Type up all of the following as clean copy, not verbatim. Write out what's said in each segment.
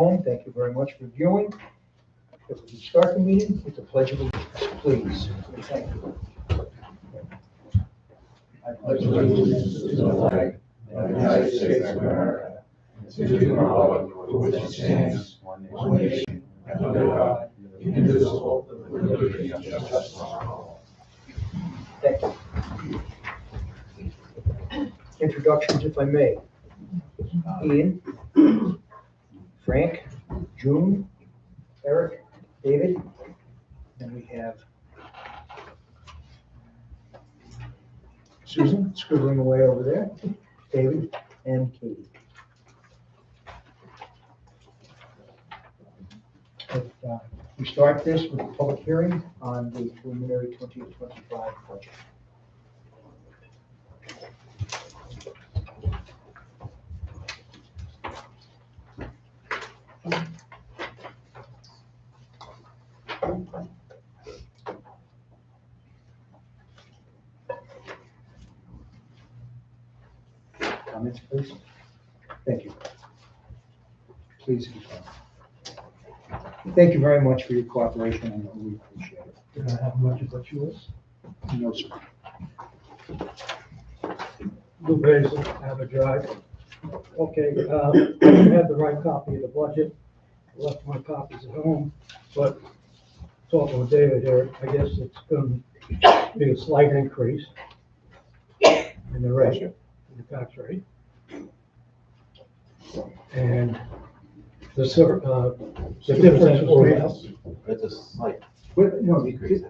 home. Thank you very much for viewing. If we start the meeting with the pledge of allegiance, please. Thank you. I pledge allegiance to the flag of the United States of America, to the republic for which it stands, one nation, under God, indivisible, with liberty and justice for all. Thank you. Introductions, if I may. Ian, Frank, June, Eric, David, and we have Susan scribbling away over there, David, and Katie. We start this with a public hearing on the preliminary 2025 budget. Comments, please? Thank you. Please continue. Thank you very much for your cooperation, and we appreciate it. Do I have much of what yours? No, sir. Lou Basil, Abbott Drive. Okay, I didn't have the right copy of the budget. I left my copies at home, but talking with David here, I guess it's going to be a slight increase in the rate, in the tax rate. And the difference between, It's a slight No, decrease.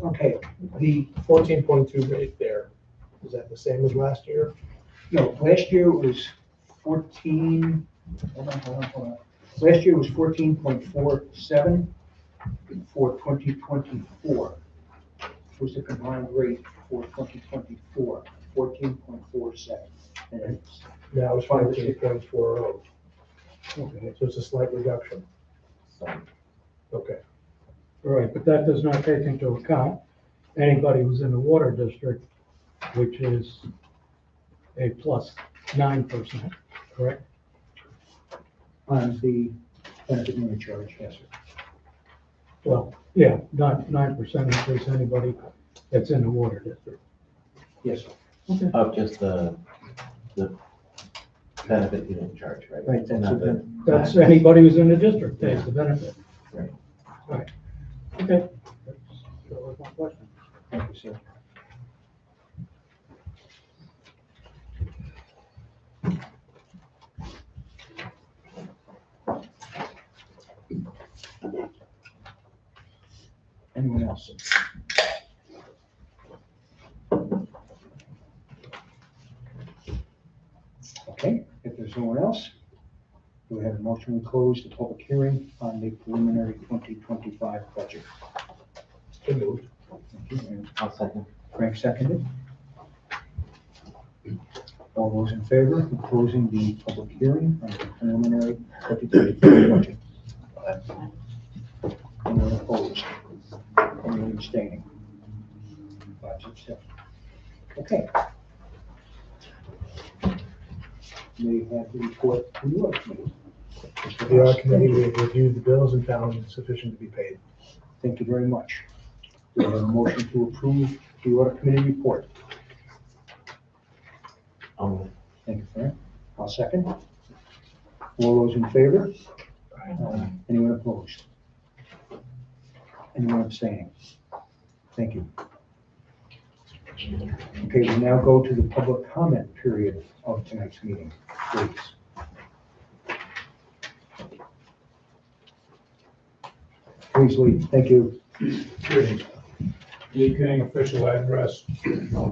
okay, The 14.2 rate there, is that the same as last year? no, last year was 14, hold on. Last year was 14.47 for 2024. Was the combined rate for 2024, 14.47. And it's, Now it's 15.40. okay, So it's a slight reduction. So, Okay. all right, but that does not take into account anybody who's in the water district, which is a plus 9%, correct? on the benefit unit charge, yes, sir. Well, yeah, not 9% increase anybody that's in the water district. Yes, sir. of just the benefit unit charge, right? Right, that's Not it. the- That's anybody who's in the district pays the benefit. Right. Right. Okay. That was my question. Thank you, sir. Anyone else? Okay, if there's no one else, do we have a motion to close the public hearing on the preliminary 2025 budget? So moved. Thank you, and I'll second. Frank seconded. All those in favor of closing the public hearing on the preliminary 2025 budget? Anyone opposed? Anyone abstaining? 5-7. Okay. May have the report from your committee. The audit committee we have reviewed the bills and found sufficient to be paid. Thank you very much. Do we have a motion to approve the audit committee report? Thank you, Frank. I'll second. All those in favor? Anyone opposed? Anyone abstaining? Thank you. Okay, we now go to the public comment period of tonight's meeting, please. Please leave. Thank you. Lee King, official address,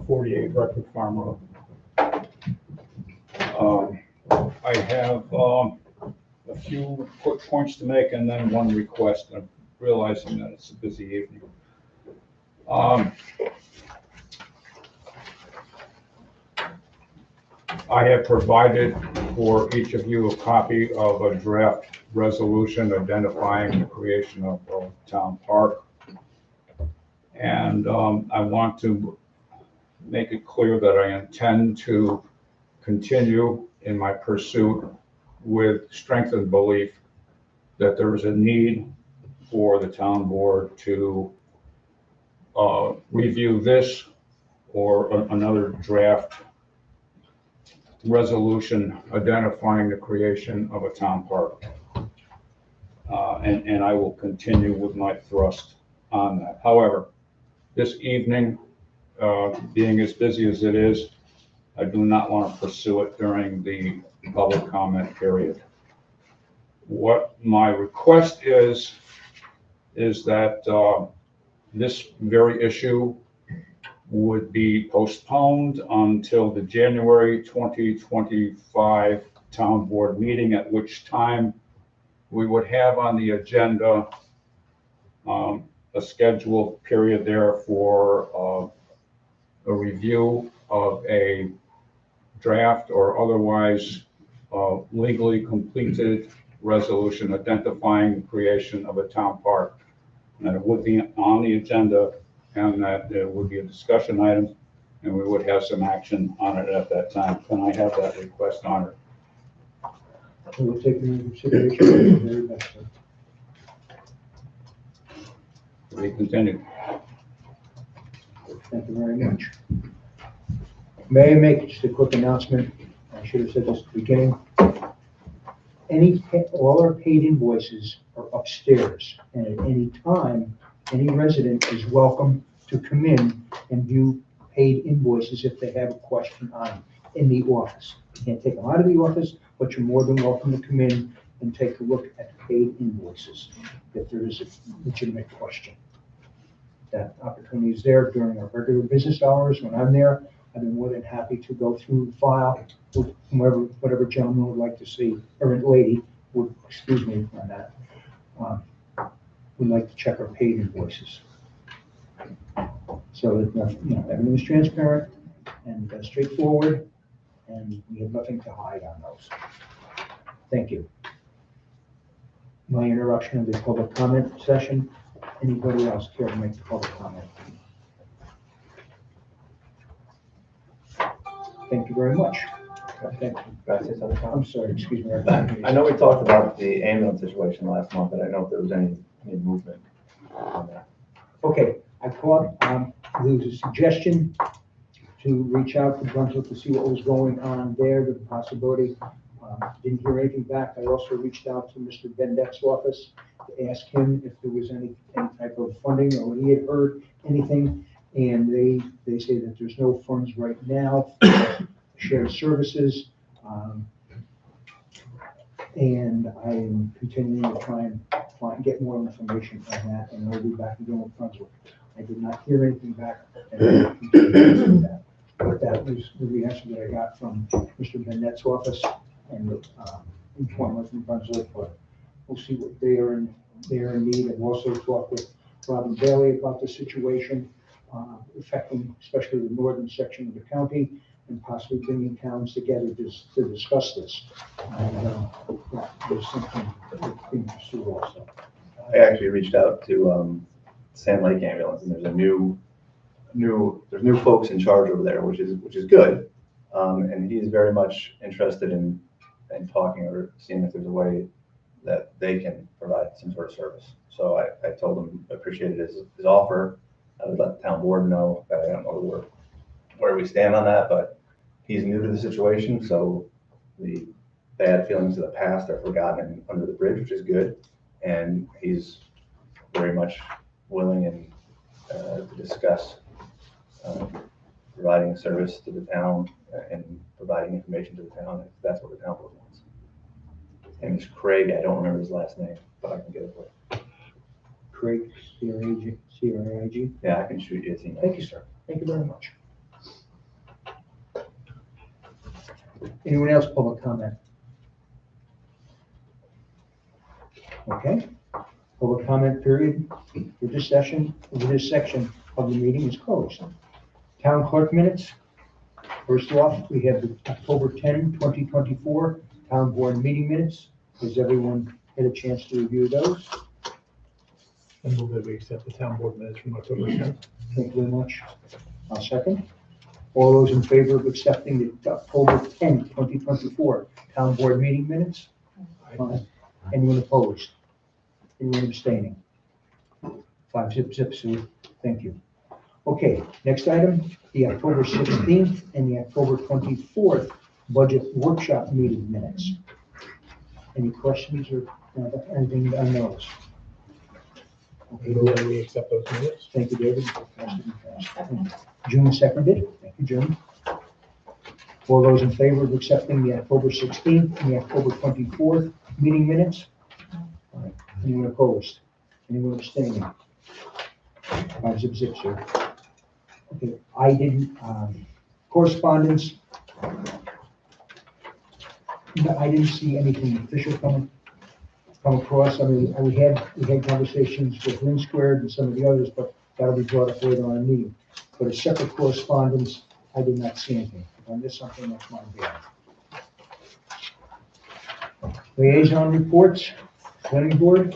48 Breckford Farm Road. I have a few quick points to make and then one request. I'm realizing that it's a busy evening. I have provided for each of you a copy of a draft resolution identifying the creation of a town park. And I want to make it clear that I intend to continue in my pursuit with strengthened belief that there is a need for the town board to review this or another draft resolution identifying the creation of a town park. And I will continue with my thrust on that. However, this evening, being as busy as it is, I do not want to pursue it during the public comment period. What my request is that this very issue would be postponed until the January 2025 town board meeting, at which time we would have on the agenda a scheduled period there for a review of a draft or otherwise legally completed resolution identifying the creation of a town park. And that it would be on the agenda and that there would be a discussion item and we would have some action on it at that time. Can I have that request honored? We will take it into consideration. Very best, sir. To be continued. Thank you very much. May I make just a quick announcement? I should have said this at the beginning. All our paid invoices are upstairs, and at any time, any resident is welcome to come in and view paid invoices if they have a question on them in the office. You can't take them out of the office, but you're more than welcome to come in and take a look at paid invoices if there is a legitimate question. That opportunity is there during our regular business hours. When I'm there, I'd be more than happy to go through the file with whatever gentleman would like to see, or lady would, excuse me on that. We'd like to check our paid invoices. So that, everything is transparent and straightforward, and we have nothing to hide on those. Thank you. My interruption of the public comment session. Anybody else care to make the public comment? Thank you very much. Thank you. Can I say something, Tom? I'm sorry, excuse me. I know we talked about the ambulance situation last month, but I don't know if there was any movement on that. Okay, I caught, there was a suggestion to reach out to Brunswick to see what was going on there, the possibility. Didn't hear anything back. I also reached out to Mr. Bendett's office to ask him if there was any type of funding or he had heard anything. And they say that there's no funds right now for shared services. And I am continuing to try and get more information on that, and I'll be back again with Brunswick. I did not hear anything back. But that was the answer that I got from Mr. Bennett's office and informal from Brunswick, but we'll see what they are in need. I've also talked with Robin Bailey about the situation affecting especially the northern section of the county and possibly bringing towns together to discuss this. And there's something that's being pursued also. I actually reached out to Sand Lake Ambulance, and there's there's new folks in charge over there, which is good. And he's very much interested in talking or seeing if there's a way that they can provide some sort of service. So I told him I appreciated his offer. I would let the town board know that I don't know where we stand on that, but he's new to the situation, so the bad feelings of the past are forgotten and under the bridge, which is good. And he's very much willing and to discuss providing a service to the town and providing information to the town if that's what the town board wants. And it's Craig, I don't remember his last name, but I can get it for you. Craig, C-R-A-I-G. Yeah, I can shoot you a email. Thank you, sir. Thank you very much. Anyone else public comment? Okay. Public comment period for this section of the meeting is closed. Town clerk minutes. First off, we have the October 10, 2024 town board meeting minutes. Has everyone had a chance to review those? And move that we accept the town board minutes from October 10th. Thank you very much. I'll second. All those in favor of accepting the October 10th, 2024 town board meeting minutes? Aye. Anyone opposed? Anyone abstaining? 5 zip, so thank you. Okay, next item, the October 16th and the October 24th budget workshop meeting minutes. Any questions or anything on those? Okay, Move that we accept those minutes. thank you, David. June seconded. Thank you, June. All those in favor of accepting the October 16th and the October 24th meeting minutes? All right. Anyone opposed? Anyone abstaining? 5 zip, sir. Okay, I didn't, correspondence. No, I didn't see anything official come across. I mean, we had conversations with Lynn Squared and some of the others, but that'll be brought up later on in the meeting. But a separate correspondence, I did not see anything. If I missed something, that's my bad. Liaison reports, planning board.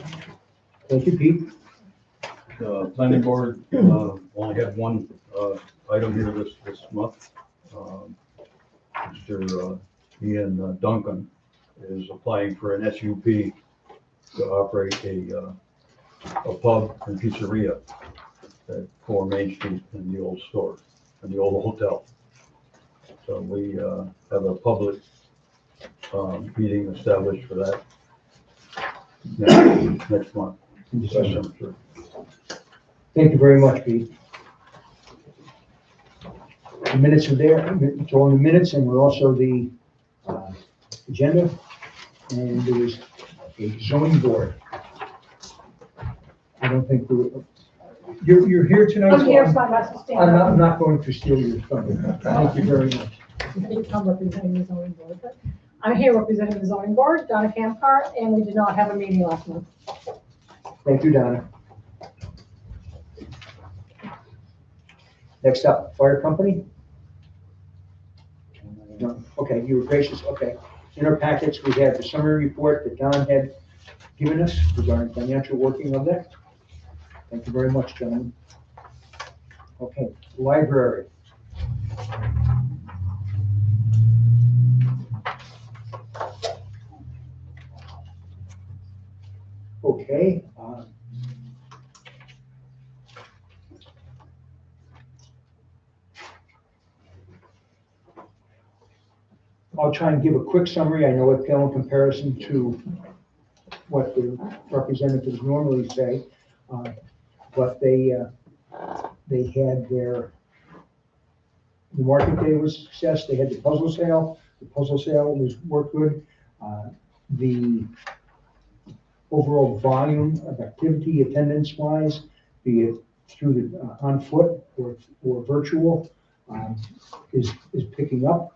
Thank you, Pete. The planning board only had one item here this month. Mr. Ian Duncan is applying for an SUP to operate a pub and pizzeria at 4 Main Street in the old store, in the old hotel. So we have a public meeting established for that next month. Sure. Thank you very much, Pete. The minutes are there, it's all in the minutes, and we're also the agenda, and there was a zoning board. I don't think you're here tonight. I'm here, so so I must stand I'm up. not going to steal your thunder. Thank you very much. I'm representing the zoning board, but I'm here representing the zoning board, Donna Campcart, and we did not have a meeting last month. Thank you, Donna. Next up, fire company. No, okay, you were gracious, okay. In our packets, we have the summary report that Don had given us regarding financial working of that. Thank you very much, gentlemen. Okay, library. Okay. I'll try and give a quick summary. I know it pale in comparison to what the representatives normally say, but they had the market day was a success. They had the puzzle sale. The puzzle sale worked good. The overall volume of activity, attendance-wise, be it through the on foot or virtual, is picking up.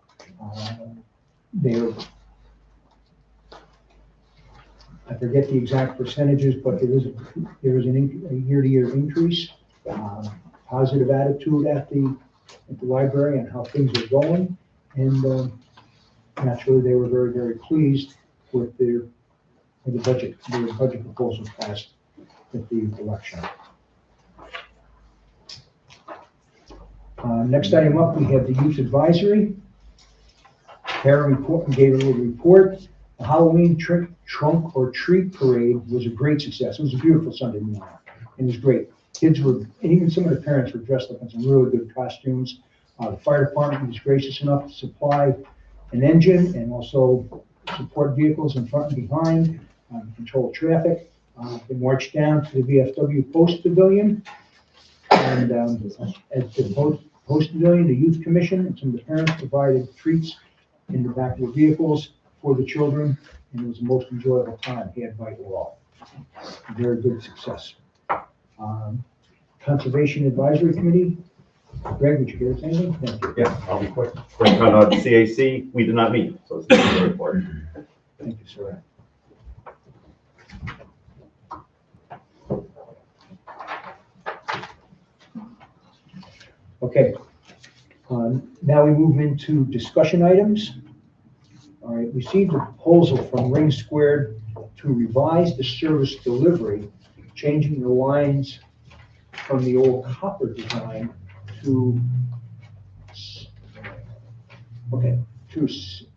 I forget the exact percentages, but there is a year-to-year increase. Positive attitude at the library and how things are going, and naturally they were very, very pleased with their budget proposal passed at the election. Next item up, we have the youth advisory. Karen gave a little report. The Halloween trunk or treat parade was a great success. It was a beautiful Sunday morning. It was great. Kids were, and even some of the parents were dressed up in some really good costumes. The fire department was gracious enough to supply an engine and also support vehicles in front and behind, control traffic. They marched down to the VFW Post Pavilion, and at the Post Pavilion, the Youth Commission and some of the parents provided treats in the back of the vehicles for the children, and it was the most enjoyable time had by all. Very good success. Conservation Advisory Committee. Greg, would you give us anything? Thank you. Yeah, I'll be quick. Quick on CAC, we did not meet, so it's not a report. Thank you, sir. Okay. Now we move into discussion items. All right, received a proposal from Ring Squared to revise the service delivery, changing the lines from the old copper design to Okay, SIP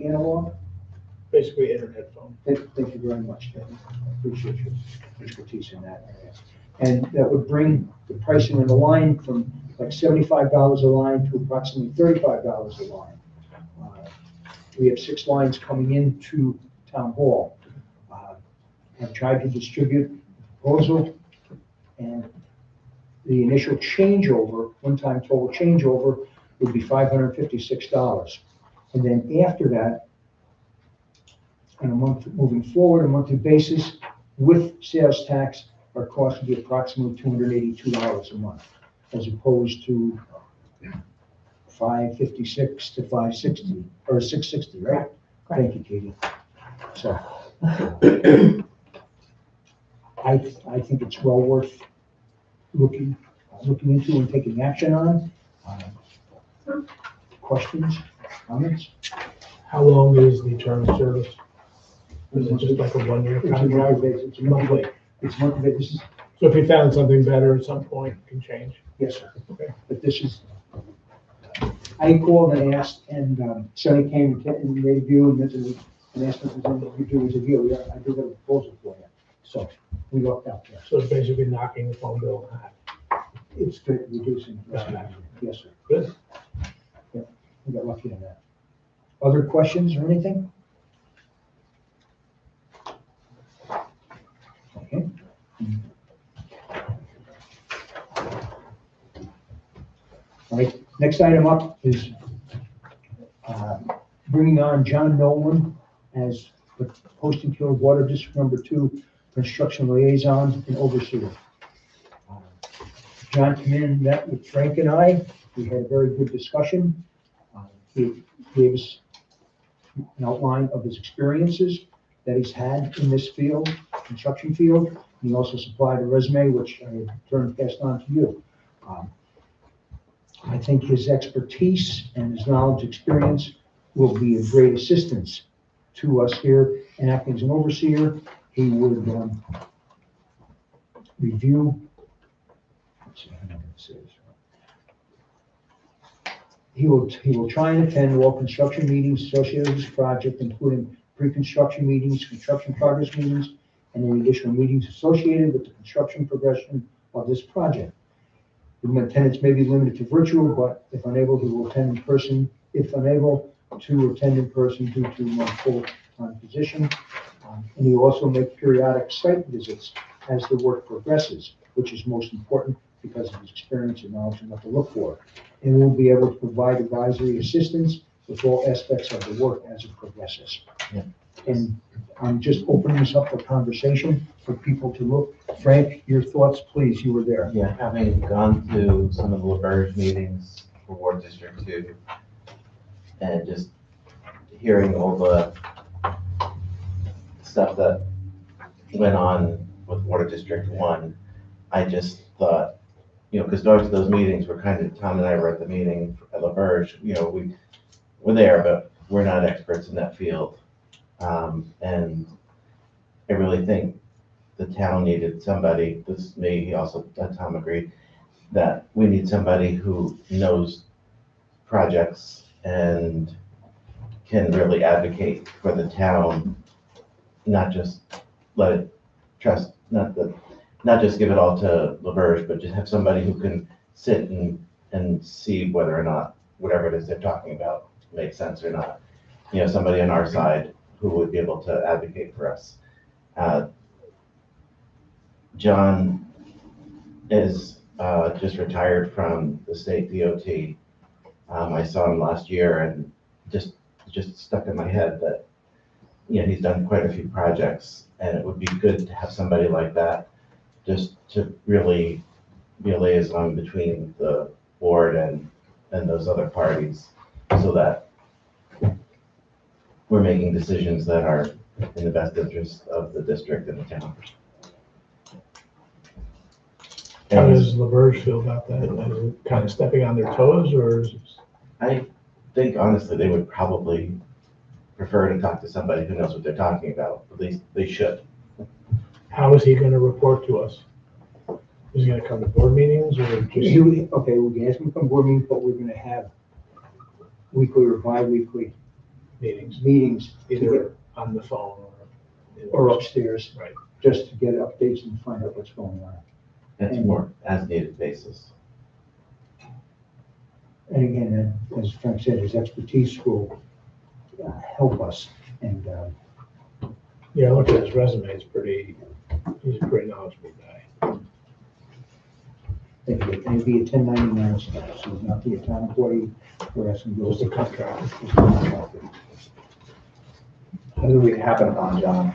analog, Basically internet phone. thank you very much, Kevin. I appreciate your expertise in that area. And that would bring the pricing on the line from like $75 a line to approximately $35 a line. We have 6 lines coming into town hall. I've tried to distribute the proposal, and the initial changeover, one-time total changeover, would be $556. And then after that, on a month, moving forward, a monthly basis, with sales tax, our cost would be approximately $282 a month, as opposed to $556 to $560, or $660, right? Thank you, Katie. So, I think it's well worth looking into and taking action on. Questions, comments? How long is the term of service? Is it just like a 1-year It's a contract? monthly basis. It's a monthly. It's monthly. This is, So if you found something better at some point, it can change. yes, sir. Okay. But this is, I called and asked, and Sonny came and made a view, and asked if there's anything you do as a deal. Yeah, I do have a proposal for you. So we looked out there. So it's basically knocking the phone bill in half. It's good, reducing. Yes, sir. Good. We got lucky on that. Other questions or anything? Okay. All right, next item up is bringing on John Nolan as the Poestenkill Water District Number 2 Construction Liaison and Overseer. John came in and met with Frank and I. We had a very good discussion. He gave us an outline of his experiences that he's had in this field, construction field. He also supplied a resume, which I passed on to you. I think his expertise and his knowledge, experience will be of great assistance to us here. And acting as an overseer, he would review. Let's see, how am I going to say this? He will try and attend all construction meetings associated with this project, including pre-construction meetings, construction progress meetings, and any additional meetings associated with the construction progression of this project. The attendance may be limited to virtual, but if unable, he will attend in person. If unable to attend in person due to a full-time position. And he will also make periodic site visits as the work progresses, which is most important because of his experience and knowledge and what to look for. And we'll be able to provide advisory assistance with all aspects of the work as it progresses. Yeah. And I'm just opening this up for conversation for people to look. Frank, your thoughts, please, you were there. Yeah, having gone to some of the LaBerge meetings for Ward District 2, and just hearing all the stuff that went on with Water District 1, I just thought, because going to those meetings, Tom and I were at the meeting at LaBerge, we're there, but we're not experts in that field. And I really think the town needed somebody, this is me, Tom agreed, that we need somebody who knows projects and can really advocate for the town, not just let it trust, not just give it all to LaBerge, but just have somebody who can sit and see whether or not whatever it is they're talking about makes sense or not. Somebody on our side who would be able to advocate for us. John is just retired from the state DOT. I saw him last year and just stuck in my head that he's done quite a few projects, and it would be good to have somebody like that just to really be a liaison between the board and those other parties, so that we're making decisions that are in the best interest of the district and the town. How does LaBerge feel about that? Is it kind of stepping on their toes, or is it... I think honestly they would probably prefer to talk to somebody who knows what they're talking about. At least they should. How is he going to report to us? Is he going to come to board meetings, or just... Okay, we can ask him to come board meetings, but we're going to have weekly or bi-weekly Meetings, meetings to either on the phone get, or upstairs, Right. just to get updates and find out what's going on. It's more as needed basis. And again, as Frank said, his expertise will help us. And Yeah, look at his resume, he's a pretty knowledgeable guy. it'd be a 1099 staff, so not be a town employee, or as in Just a contractor. How did we happen upon John?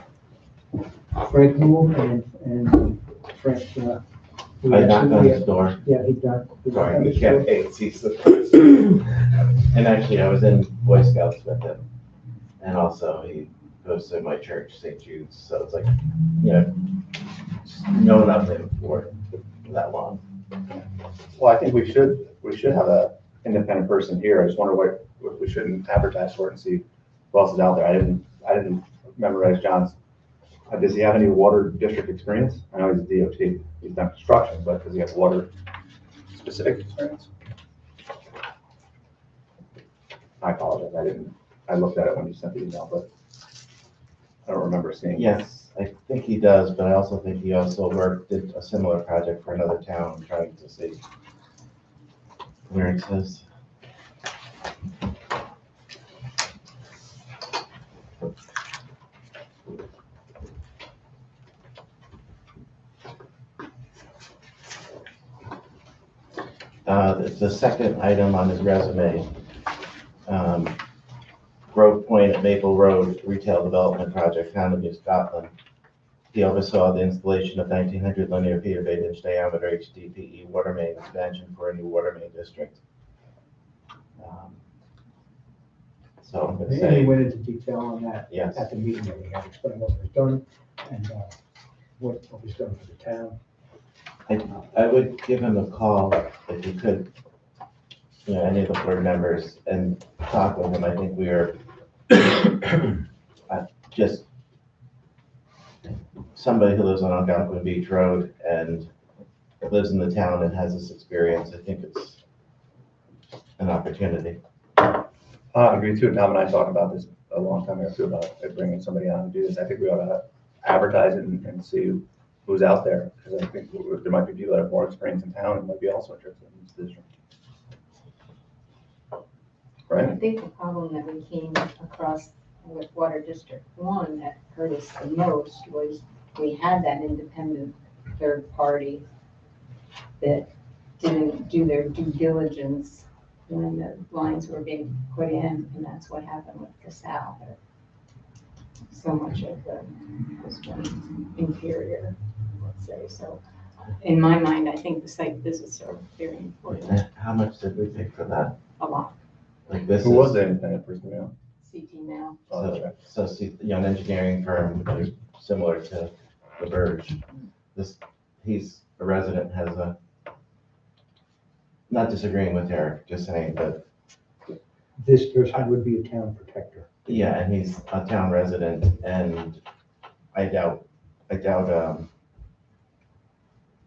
Frank knew him, and Frank, we I knocked on actually- his door. Yeah, he done. Sorry, he kept hates, he's the And actually, I was in Boy Scouts with him. And also, he goes to my church, St. Jude's, so it's like, you know, just known of him for that long. Well, I think we should have a independent person here. I just wonder what we shouldn't advertise for it and see who else is out there. I didn't memorize John's. Does he have any water district experience? I know he's a DOT, he's done construction, but does he have water specific experience? I apologize, I looked at it when you sent the email, but I don't remember seeing. Yes, I think he does, but I also think he also did a similar project for another town, trying to see where it says. The second item on his resume, Grove Point at Maple Road Retail Development Project, Town of New Scotland. He oversaw the installation of 1,900 linear feet of 8-inch diameter HDPE water main expansion for a new water main district. So I'm going to And he say, went into detail on that yes. at the meeting that we had, explaining what was done and what was done for the town. I would give him a call if you could, you know, any of the board members, and talk with him. I think we are just somebody who lives on Algonquin Beach Road and lives in the town and has this experience. I think it's an opportunity. I agree too. Tom and I talked about this a long time ago too, about bringing somebody on to do this. I think we ought to advertise it and see who's out there, because I think there might be people that have more experience in town and might be also interested in this position. I Right? think the problem that we came across with Water District 1 that hurt us the most was we had that independent third party that didn't do their due diligence when the lines were being put in, and that's what happened with LaSalle. So much of the was inferior, let's say. So in my mind, I think the site visits are very important, How much did we pay for that? a lot. Like this Who was is, the independent person, you know? CT now. Oh, that's right. so see, the young engineering firm, they're similar to the Verge. He's a resident, has a, not disagreeing with Eric, just saying that, This person would be a town protector. yeah, and he's a town resident, and I doubt,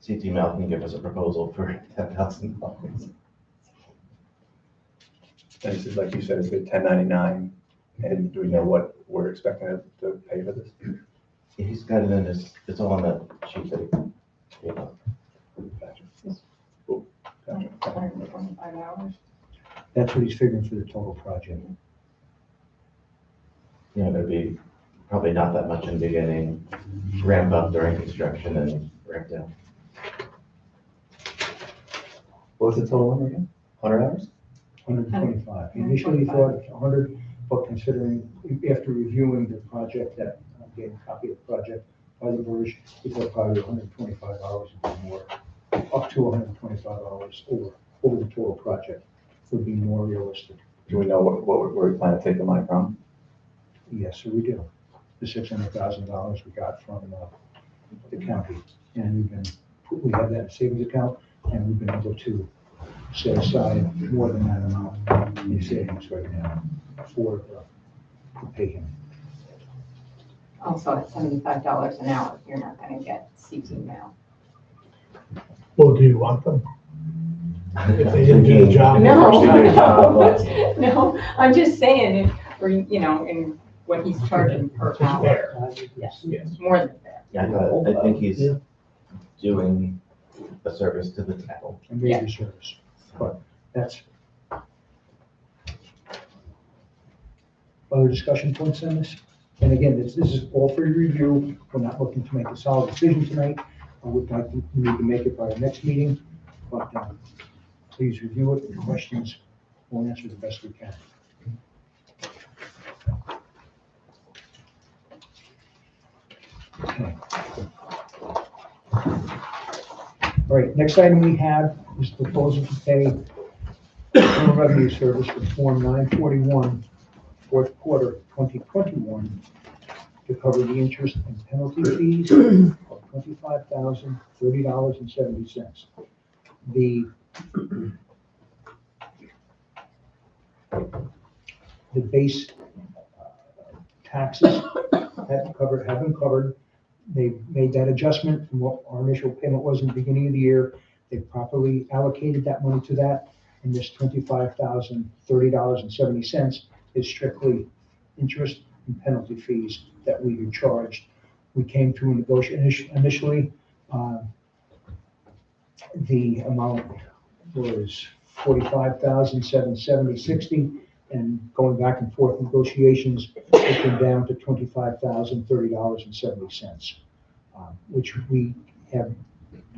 CT Mel can give us a proposal for $10,000. And this is, like you said, it's a 1099, and do we know what we're expecting to pay for this? He's got it in his, it's all on that sheet that he gave up. Gotcha. Cool. Gotcha. 125 hours. That's what he's figuring for the total project. You know, there'd be probably not that much in the beginning, ramp up during construction and ramp down. What was the total number again? 100 hours? 125. Initially, he thought 100, but considering, after reviewing the project, that I'm getting a copy of the project by the Verge, he thought probably 125 hours would be more, up to 125 hours over the total project would be more realistic. Do we know where we plan to take the money from? Yes, so we do. The $600,000 we got from the county, and we have that in savings account, and we've been able to set aside more than that amount in savings right now to pay him. Also at $75 an hour, you're not gonna get CT now. Well, do you want them? If they didn't do the job. No, First they do the job, but- no, I'm just saying, or, and what he's charging per hour, Fair. yes, Yes. more than fair. Yeah, I think he's doing a service to the town. A major service, but that's. Other discussion points on this? And again, this is all for your review. We're not looking to make a solid decision tonight. I would like to need to make it by our next meeting, but please review it. Any questions, we'll answer the best we can. Okay. All right, next item we have is proposal to pay Internal Revenue Service for Form 941, fourth quarter 2021, to cover the interest and penalty fees of $25,030.70. The base taxes have been covered. They made that adjustment from what our initial payment was in the beginning of the year. They properly allocated that money to that, and this $25,030.70 is strictly interest and penalty fees that we were charged. We came to a negotiation initially. The amount was $45,770.60, and going back and forth negotiations, it came down to $25,030.70, which we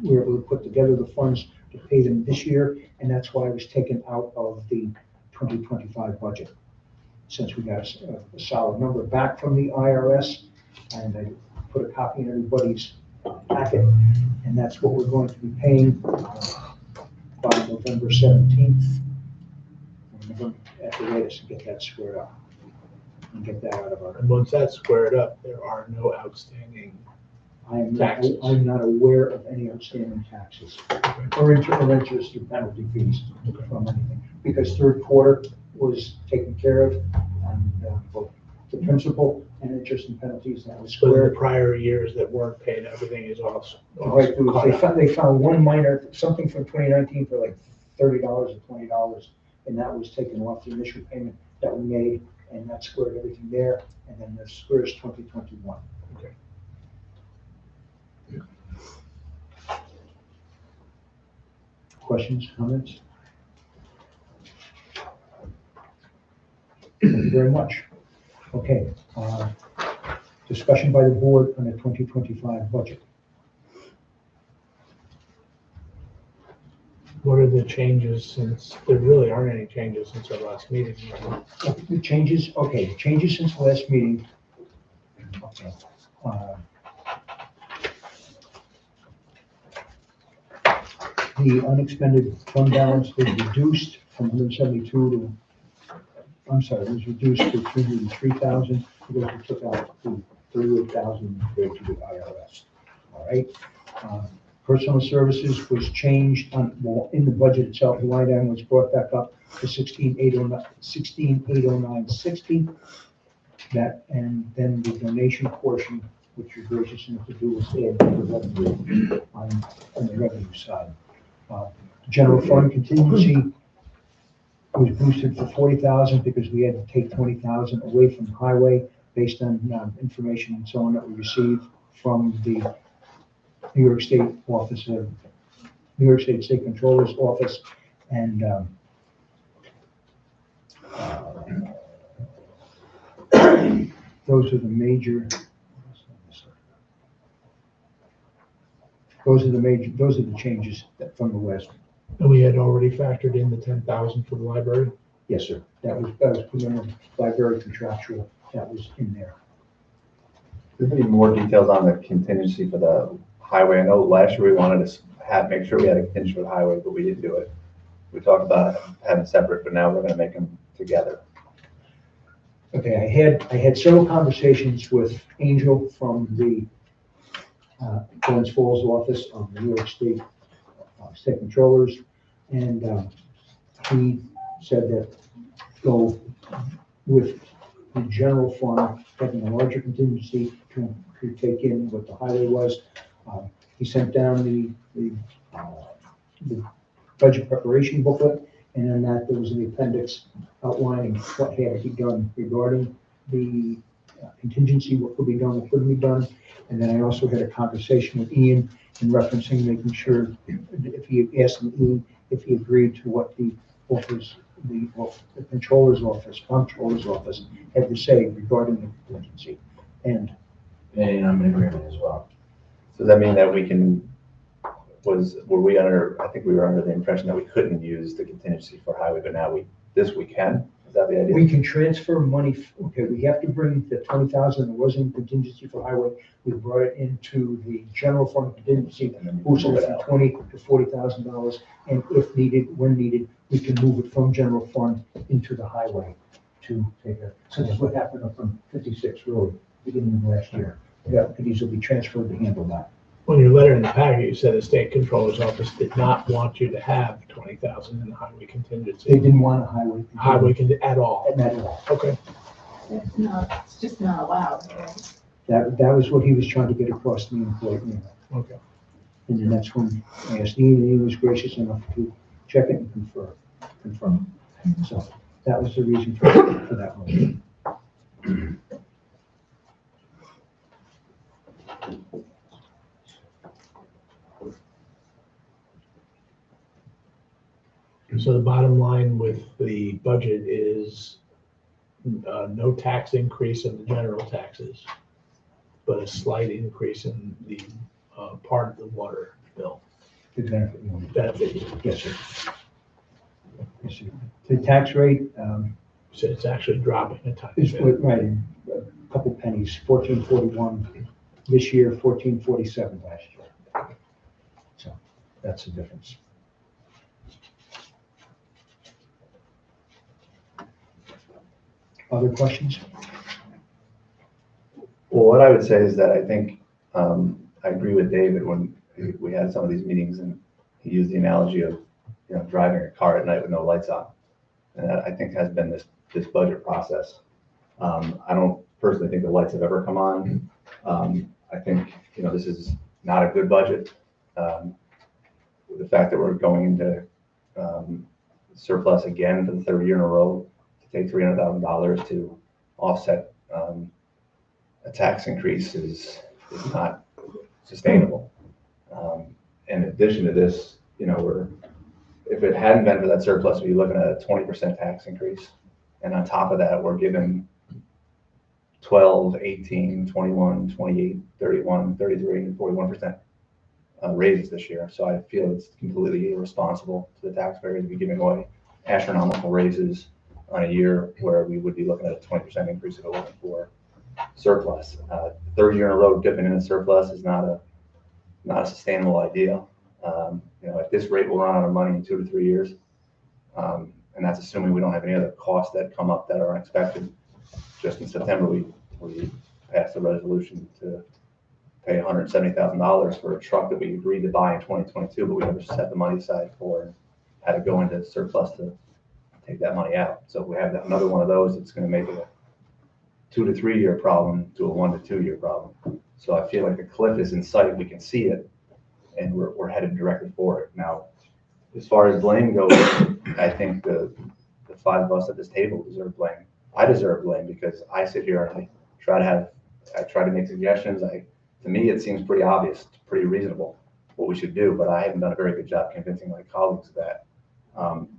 were able to put together the funds to pay them this year, and that's why it was taken out of the 2025 budget. Since we got a solid number back from the IRS, and I put a copy in everybody's packet, and that's what we're going to be paying by November 17th. At the latest, to get that squared up and get that out of our. And once that's squared up, there are no outstanding taxes. I'm not aware of any outstanding taxes or interest or penalty fees from anything, because third quarter was taken care of, and both the principal and interest and penalties that was So the squared. prior years that weren't paid, everything is all Right, they found one minor, something from 2019 for like $30 or $20, and that was taken off the initial payment that we made, and that squared everything there, and then the squares 2021. Okay. Questions, comments? Thank you very much. Okay, discussion by the board on the 2025 budget. What are the changes since, there really aren't any changes since our last meeting? The changes, okay, changes since the last meeting. Okay. The unexpended fund balance was reduced from 172 to, I'm sorry, it was reduced to 303,000 because we took out the 38,000 to the IRS. All right. Personal services was changed in the budget itself. The line item was brought back up to 16,809.60. That, and then the donation portion, which you're gracious enough to do, was added to the revenue on the revenue side. General fund contingency was boosted for 40,000 because we had to take 20,000 away from highway based on information and so on that we received from the New York State Office of New York State State Controller's Office, and those are the major. Those are the changes from the last. And we had already factored in the 10,000 for the library? Yes, sir. That was put in the library contractual. That was in there. Is there any more details on the contingency for the highway? I know last year we wanted to make sure we had a contingency for the highway, but we didn't do it. We talked about having separate, but now we're going to make them together. Okay, I had several conversations with Angel from the Glens Falls office of the New York State State Controllers, and he said that go with the general fund, having a larger contingency to take in what the highway was. He sent down the budget preparation booklet, and in that there was an appendix outlining what had to be done regarding the contingency, what could be done, what couldn't be done. And then I also had a conversation with Ian in referencing, making sure if he asked Ian if he agreed to what the office, the controller's office had to say regarding the contingency. And I'm in agreement as well. So does that mean that we can, were we under, I think we were under the impression that we couldn't use the contingency for highway, but now we can? Is that the idea? we can transfer money, okay, we have to bring the 20,000 that was in contingency for highway, we brought it into the general fund contingency, And then we boosted move it it from out. $20,000 to $40,000, and if needed, when needed, we can move it from general fund into the highway to take it. So that's what happened up on 56 Road, beginning of last year. Yeah, these will be transferred to handle that. On your letter in the packet, you said the state controller's office did not want you to have 20,000 in the highway They contingency. didn't want a highway. At all. At all. Okay. It's just not allowed, right? That was what he was trying to get across to me in court, you know. Okay. And then that's when I asked Ian, and he was gracious enough to check it and confirm. So that was the reason for that motion. So the bottom line with the budget is no tax increase in the general taxes, but a slight increase in the part of the water bill. The benefit you want. Benefit. Yes, sir. Yes, sir. The tax rate, So it's actually dropping a tiny is bit. right, a couple pennies, 1441 this year, 1447 last year. So that's the difference. Other questions? Well, what I would say is that I think, I agree with David when we had some of these meetings and he used the analogy of, driving a car at night with no lights on. And that I think has been this budget process. I don't personally think the lights have ever come on. I think, this is not a good budget. The fact that we're going into surplus again for the third year in a row to take $300,000 to offset a tax increase is not sustainable. In addition to this, if it hadn't been for that surplus, we'd be looking at a 20% tax increase. And on top of that, we're given 12, 18, 21, 28, 31, 33, and 41% raises this year. So I feel it's completely irresponsible to the taxpayers to be giving away astronomical raises on a year where we would be looking at a 20% increase if it wasn't for surplus. Third year in a row dipping in a surplus is not a sustainable idea. At this rate, we'll run out of money in 2 to 3 years. And that's assuming we don't have any other costs that come up that are unexpected. Just in September, we passed a resolution to pay $170,000 for a truck that we agreed to buy in 2022, but we never set the money aside for and had to go into surplus to take that money out. So if we have another one of those, it's going to make it a 2 to 3 year problem to a 1 to 2 year problem. So I feel like the cliff is in sight. We can see it, and we're headed directly for it. Now, as far as blame goes, I think the 5 of us at this table deserve blame. I deserve blame because I sit here and I try to make suggestions. To me, it seems pretty obvious, pretty reasonable what we should do, but I haven't done a very good job convincing my colleagues of that.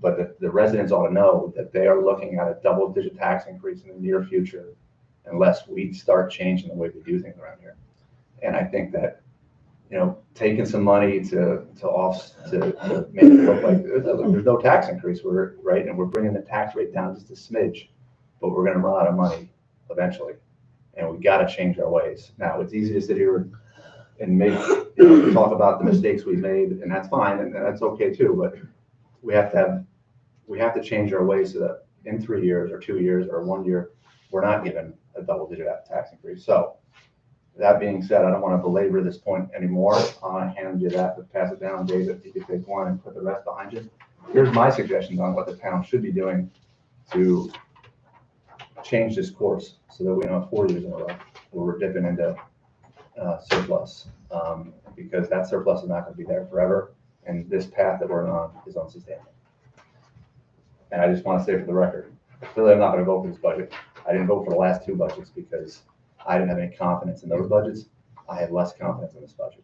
But the residents ought to know that they are looking at a double-digit tax increase in the near future unless we start changing the way we do things around here. And I think that, taking some money to make it look like there's no tax increase, right? And we're bringing the tax rate down just a smidge, but we're going to run out of money eventually. And we got to change our ways. Now, it's easy to sit here and talk about the mistakes we've made, and that's fine, and that's okay too. But we have to change our ways so that in 3 years or 2 years or 1 year, we're not given a double-digit tax increase. So that being said, I don't want to belabor this point anymore. I want to hand you that, but pass it down, David, if you could take one and put the rest behind you. Here's my suggestions on what the town should be doing to change this course so that we don't have 4 years in a row where we're dipping into surplus, because that surplus is not going to be there forever. and this path that we're on is unsustainable. And I just want to say for the record, clearly I'm not going to vote for this budget. I didn't vote for the last two budgets because I didn't have any confidence in those budgets. I have less confidence in this budget.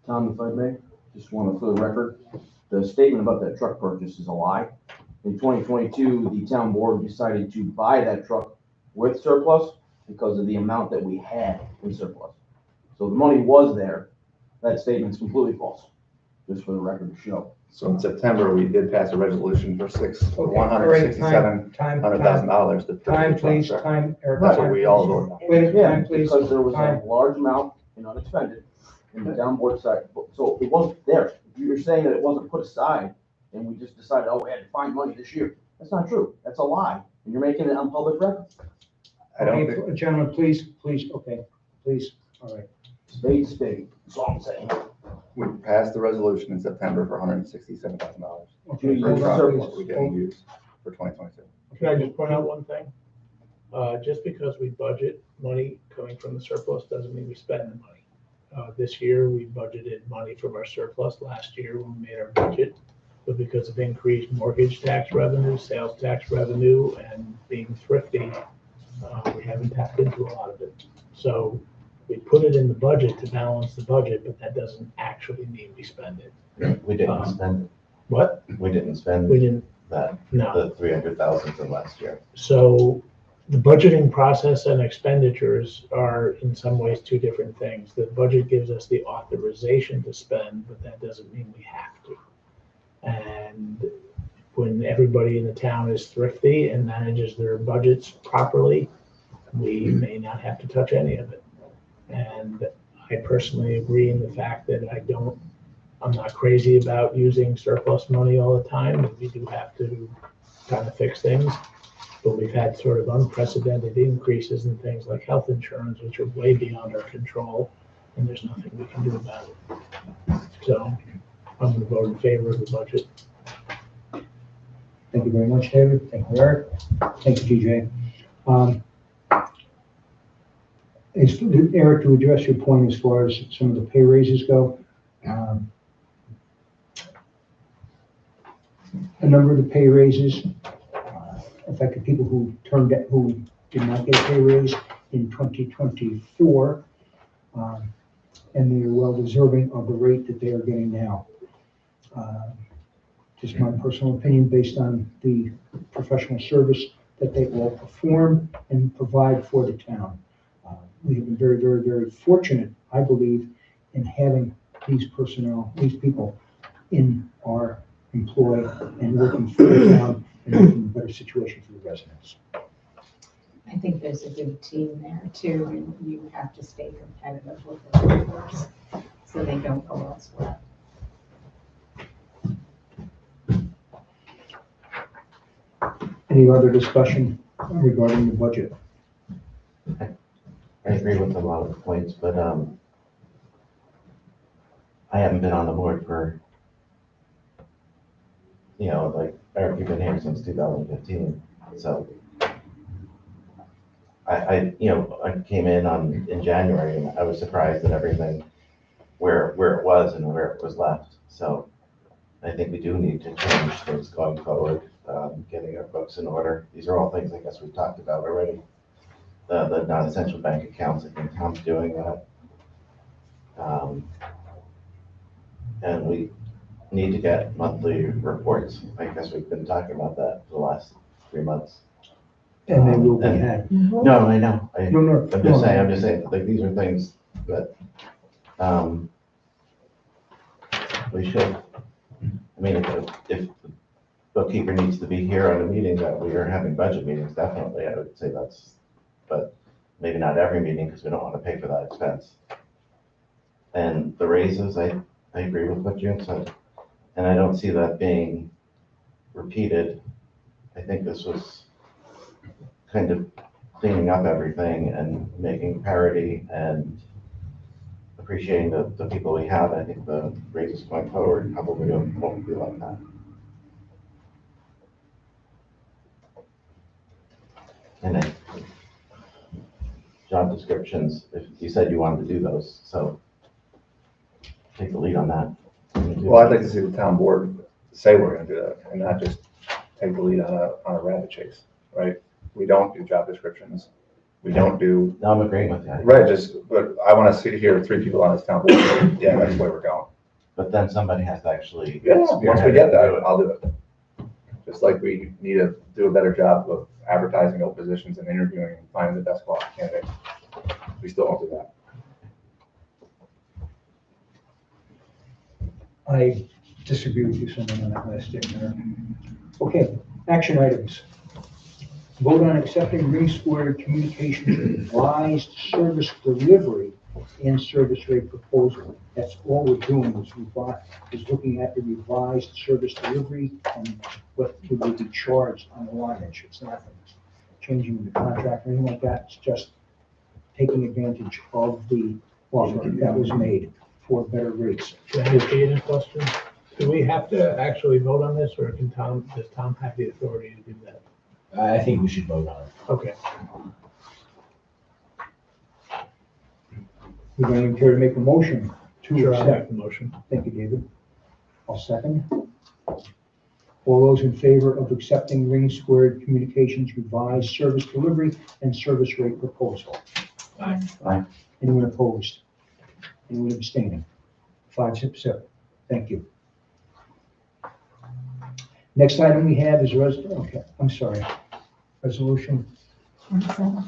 Tom, if I may, just want to, for the record, the statement about that truck purchase is a lie. In 2022, the town board decided to buy that truck with surplus because of the amount that we had in surplus. So the money was there. That statement's completely false, just for the record to show. So in September, we did pass a resolution for Okay, all right, time, $167,000 to. Time, please, time, Eric. That's time, what we all please. voted on. Wait a Yeah, time, please. because there was Time. a large amount in unexpended in the town board side, so it wasn't there. You're saying that it wasn't put aside and we just decided, oh, we had to find money this year. That's not true. That's a lie. And you're making it on public record. I don't Okay, think, Gentlemen, please, okay, please, all right. Spade, spade. That's all I'm saying. we passed the resolution in September for $167,000. Okay, You For a use truck surplus. that we didn't use for 2022. Can I just point out one thing? Just because we budget money coming from the surplus doesn't mean we spend the money. This year, we budgeted money from our surplus. Last year, when we made our budget, but because of increased mortgage tax revenue, sales tax revenue, and being thrifty, we haven't tapped into a lot of it. So we put it in the budget to balance the budget, but that doesn't actually mean we spend it. We didn't spend, What? we didn't spend We didn't, that, no. the 300,000 from last year. So the budgeting process and expenditures are in some ways two different things. The budget gives us the authorization to spend, but that doesn't mean we have to. And when everybody in the town is thrifty and manages their budgets properly, we may not have to touch any of it. And I personally agree in the fact that I'm not crazy about using surplus money all the time. We do have to kind of fix things, but we've had sort of unprecedented increases in things like health insurance, which are way beyond our control, and there's nothing we can do about it. So I'm going to vote in favor of the budget. Thank you very much, David. Thank you, Eric. Thank you, TJ. Eric, to address your point as far as some of the pay raises go, a number of the pay raises affected people who did not get a pay raise in 2024, and they are well deserving of the rate that they are getting now. Just my personal opinion based on the professional service that they all perform and provide for the town. We have been very, very, very fortunate, I believe, in having these people in our employ and working for the town and making a better situation for the residents. I think there's a good team there too, and you have to stay competitive with the workforce so they don't go elsewhere. Any other discussion regarding the budget? I agree with a lot of the points, but I haven't been on the board for, like, Eric, you've been here since 2015, so I came in January and I was surprised at everything where it was and where it was left. So I think we do need to change things going forward, getting our books in order. These are all things I guess we've talked about already. The non-essential bank accounts, I think Tom's doing that. And we need to get monthly reports. I guess we've been talking about that for the last 3 months. And they will be had. No, I know. No. I'm just saying, like, these are things that, we should. I mean, if the bookkeeper needs to be here on a meeting that we are having budget meetings, definitely, I would say that's, but maybe not every meeting because we don't want to pay for that expense. And the raises, I agree with what June said, and I don't see that being repeated. I think this was kind of cleaning up everything and making parity and appreciating the people we have. I think the raises going forward probably won't be like that. And then job descriptions, if you said you wanted to do those, so take the lead on that. Well, I'd like to see the town board say we're gonna do that and not just take the lead on a rabbit chase, right? We don't do job descriptions. We don't do, No, I'm agreeing with you. right, but I wanna see here 3 people on this town board. Yeah, that's where we're going. But then somebody has to actually. Yeah, once we get that, I'll do it. Just like we need to do a better job of advertising open positions and interviewing and finding the best qualified candidate. We still don't do that. I disagree with you someone on that last statement there. Okay, action items. Vote on accepting Green Square Communications revised service delivery and service rate proposal. That's all we're doing is looking at the revised service delivery and what will be charged on the line. It's not changing the contract or anything like that. It's just taking advantage of the offer that was made for better rates. Can I ask Ian a question? Do we have to actually vote on this, or does Tom have the authority to do that? I think we should vote on it. Okay. We're going to care to make a motion to Sure, I'll make accept. the motion. Thank you, David. I'll second. All those in favor of accepting Ring Squared Communications revised service delivery and service rate proposal? Aye. Aye. Anyone opposed? Anyone abstaining? 5-7. Thank you. Next item we have is okay, I'm sorry. Resolution. 27.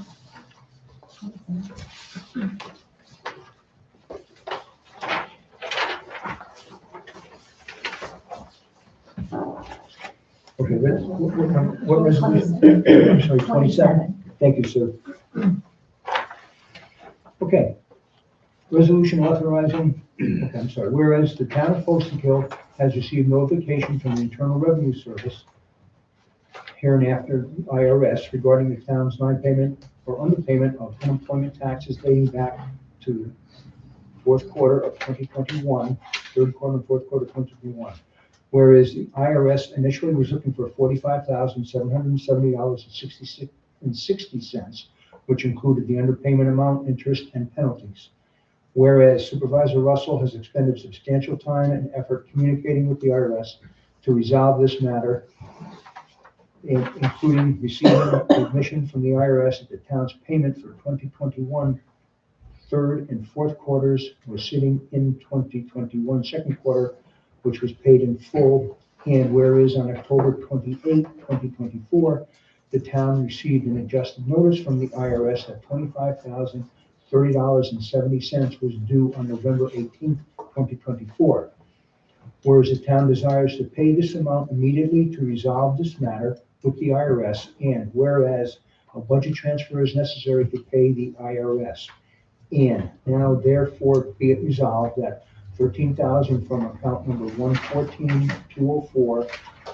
Okay, what resolution? I'm sorry, 27. Thank you, sir. Okay. Resolution authorizing, okay, I'm sorry, whereas the town of Poestenkill has received notification from the Internal Revenue Service, hereinafter IRS, regarding the town's non-payment or underpayment of unemployment taxes dating back to fourth quarter of 2021, third quarter and fourth quarter of 2021. Whereas the IRS initially was looking for $45,770.60, which included the underpayment amount, interest, and penalties. Whereas Supervisor Russell has expended substantial time and effort communicating with the IRS to resolve this matter, including receiving admission from the IRS that the town's payment for 2021 third and fourth quarters was sitting in 2021 second quarter, which was paid in full. And whereas on October 28, 2024, the town received an adjusted notice from the IRS that $25,030.70 was due on November 18, 2024. Whereas the town desires to pay this amount immediately to resolve this matter with the IRS, and whereas a budget transfer is necessary to pay the IRS. And now therefore be it resolved that $13,000 from account number 114-204,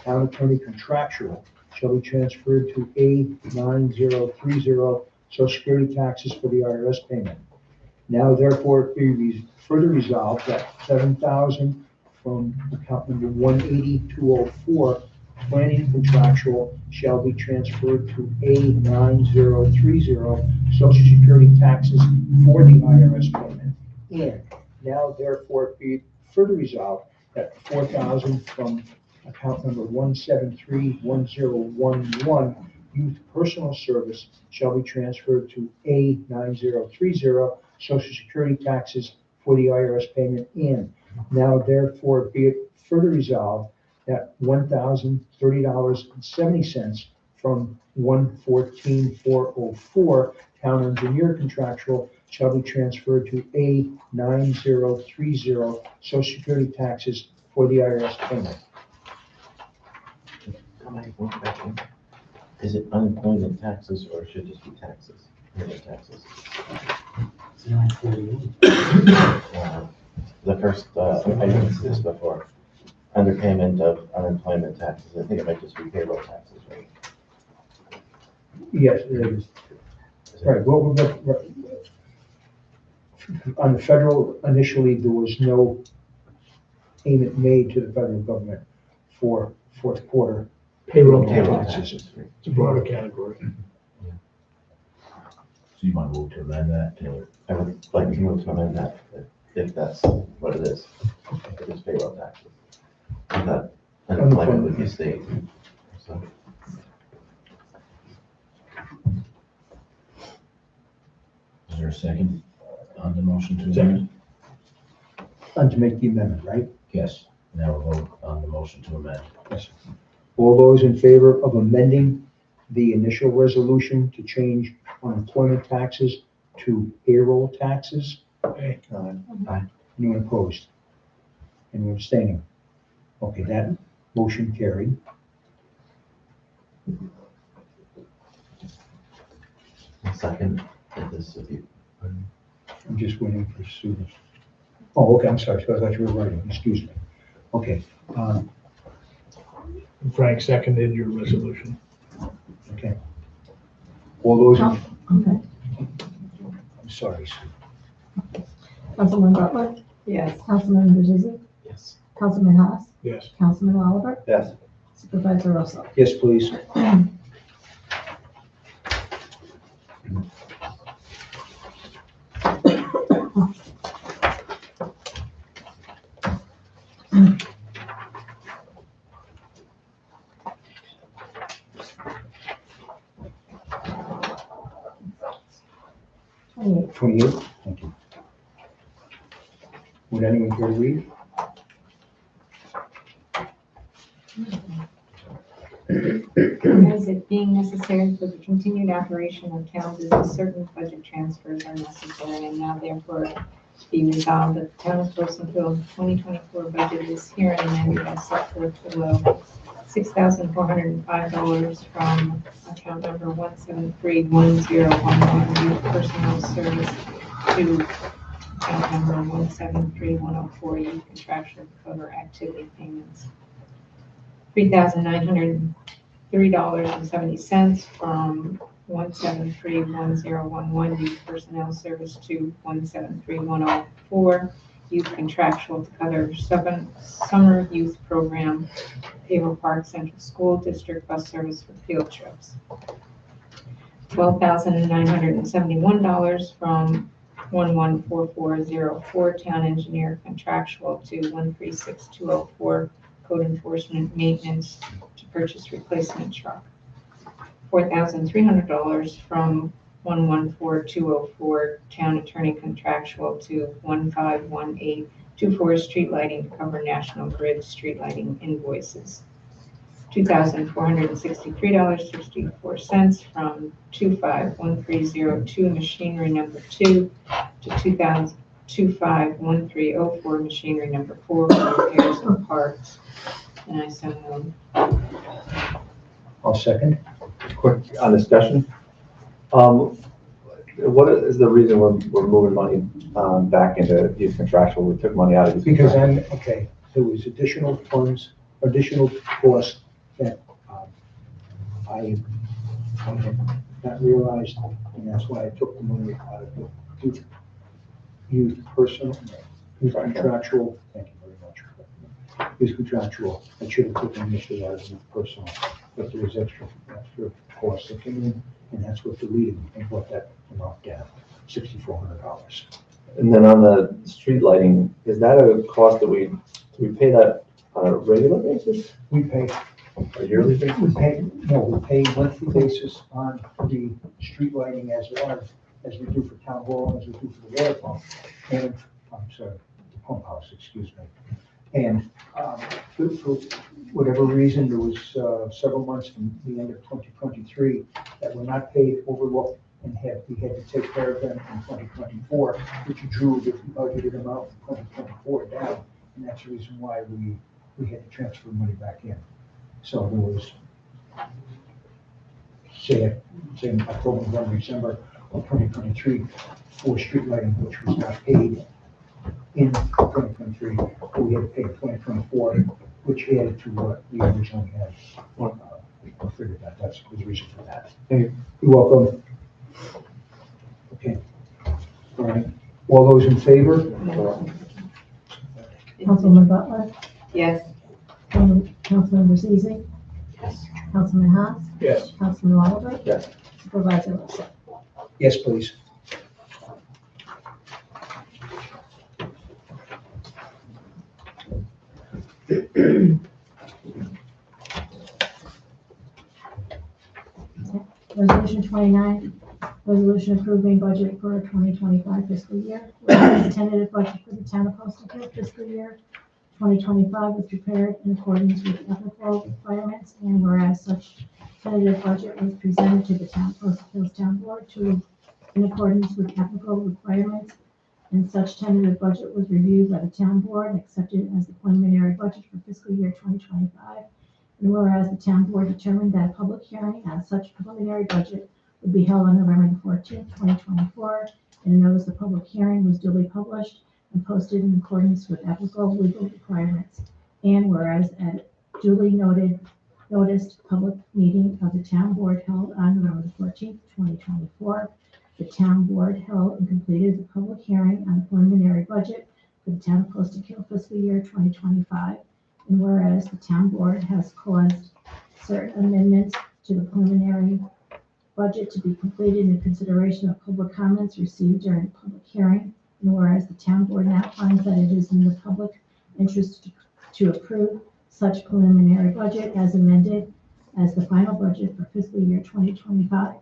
town attorney contractual, shall be transferred to A9030, Social Security taxes for the IRS payment. Now therefore be further resolved that $7,000 from account number 180-204, planning contractual, shall be transferred to A9030, Social Security taxes for the IRS payment. And now therefore be further resolved that $4,000 from account number 1731011, youth personal service, shall be transferred to A9030, Social Security taxes for the IRS payment. And now therefore be it further resolved that $1,030.70 from 114-404, town engineer contractual, shall be transferred to A9030, Social Security taxes for the IRS payment. Is it unemployment taxes or should it just be taxes? Payment taxes. The first, I used this before, underpayment of unemployment taxes. I think it might just be payroll taxes, right? Yes, it is. Right, on the federal, initially, there was no payment made to the federal government for fourth quarter. Payroll Payroll taxes. taxes, right. It's a broader category. So you might move to amend that to, I would like to move to amend that. if that's what it is, if it's payroll taxes. I thought unemployment would be state, so. Is there a second on the motion to amend? And to make the amendment, right? Yes. Now we'll vote on the motion to amend. Yes. All those in favor of amending the initial resolution to change unemployment taxes to payroll taxes? Okay. Anyone opposed? Anyone abstaining? Okay, that motion carried. Second, if this, if you, I'm just waiting for students. Oh, okay, I'm sorry, so I thought you were writing, excuse me. Okay, Frank seconded your resolution. okay. All those, Okay. I'm sorry, Sue. Councilman Butler, Yes. Councilman Brizzi, yes. Councilman Haas, Yes. Councilman Oliver, Yes. Supervisor Russell. Yes, please. Twenty-eight. 28, thank you. Would anyone care to read? Whereas it being necessary for the continued operation of town business, certain budget transfers are necessary, and now therefore be resolved that the town of Poestenkill 2024 budget is herein amended as set forth below. $6,405 from account number 1731011 youth personnel service to account number 173104 youth contractual cover activity payments. $3,903.70 from 1731011 youth personnel service to 173104 youth contractual to cover summer youth program, Haverhill Park Central School District bus service for field trips. $12,971 from 114404 town engineer contractual to 136204 code enforcement maintenance to purchase replacement truck. $4,300 from 114204 town attorney contractual to 151824 street lighting to cover National Grid street lighting invoices. $2,463.64 from 251302 machinery number 2 to 251304 machinery number 4 for repairs and parts. And I so move. I'll second. Quick on discussion. What is the reason we're moving money back into youth contractual? We took money out of youth. Because there was additional funds, additional costs that I had not realized, and that's why I took the money out of the youth contractual, thank you very much. Youth contractual, I should have taken initially out of youth personal, but there was extra costs that came in, and that's what deleted and brought that amount down, $6,400. And then on the street lighting, is that a cost that do we pay that on a regular basis? We pay, A yearly basis? we pay monthly basis on the street lighting as we do for town hall, as we do for the water pump, and, I'm sorry, the pump house, excuse me. And for whatever reason, there was several months from the end of 2023 that were not paid, overlooked, and we had to take care of them in 2024, which drew the budgeted amount for 2024 down, and that's the reason why we had to transfer money back in. So there was, say October, November, December of 2023 for street lighting, which was not paid in 2023, but we had to pay in 2024, which added to what we originally had. I figured that's the reason for that. You're welcome. Okay. All right. All those in favor? Councilman Butler, Yes. Councilman Brizzi, Yes. Councilman Haas, Yes. Councilman Oliver, Yes. Supervisor Russell. Yes, please. Resolution 29, resolution approving budget for 2025 fiscal year. Whereas the tentative budget for the town of Poestenkill fiscal year 2025 was prepared in accordance with applicable requirements, and whereas such tentative budget was presented to the town Poestenkill's town board in accordance with applicable requirements, and such tentative budget was reviewed by the town board and accepted as the preliminary budget for fiscal year 2025. And whereas the town board determined that a public hearing on such preliminary budget would be held on November 14th, 2024, and a notice of public hearing was duly published and posted in accordance with applicable legal requirements. And whereas at duly noticed public meeting of the town board held on November 14th, 2024, the town board held and completed the public hearing on the preliminary budget for the town of Poestenkill fiscal year 2025. And whereas the town board has caused certain amendments to the preliminary budget to be completed in consideration of public comments received during the public hearing. And whereas the town board now finds that it is in the public interest to approve such preliminary budget as amended as the final budget for fiscal year 2025.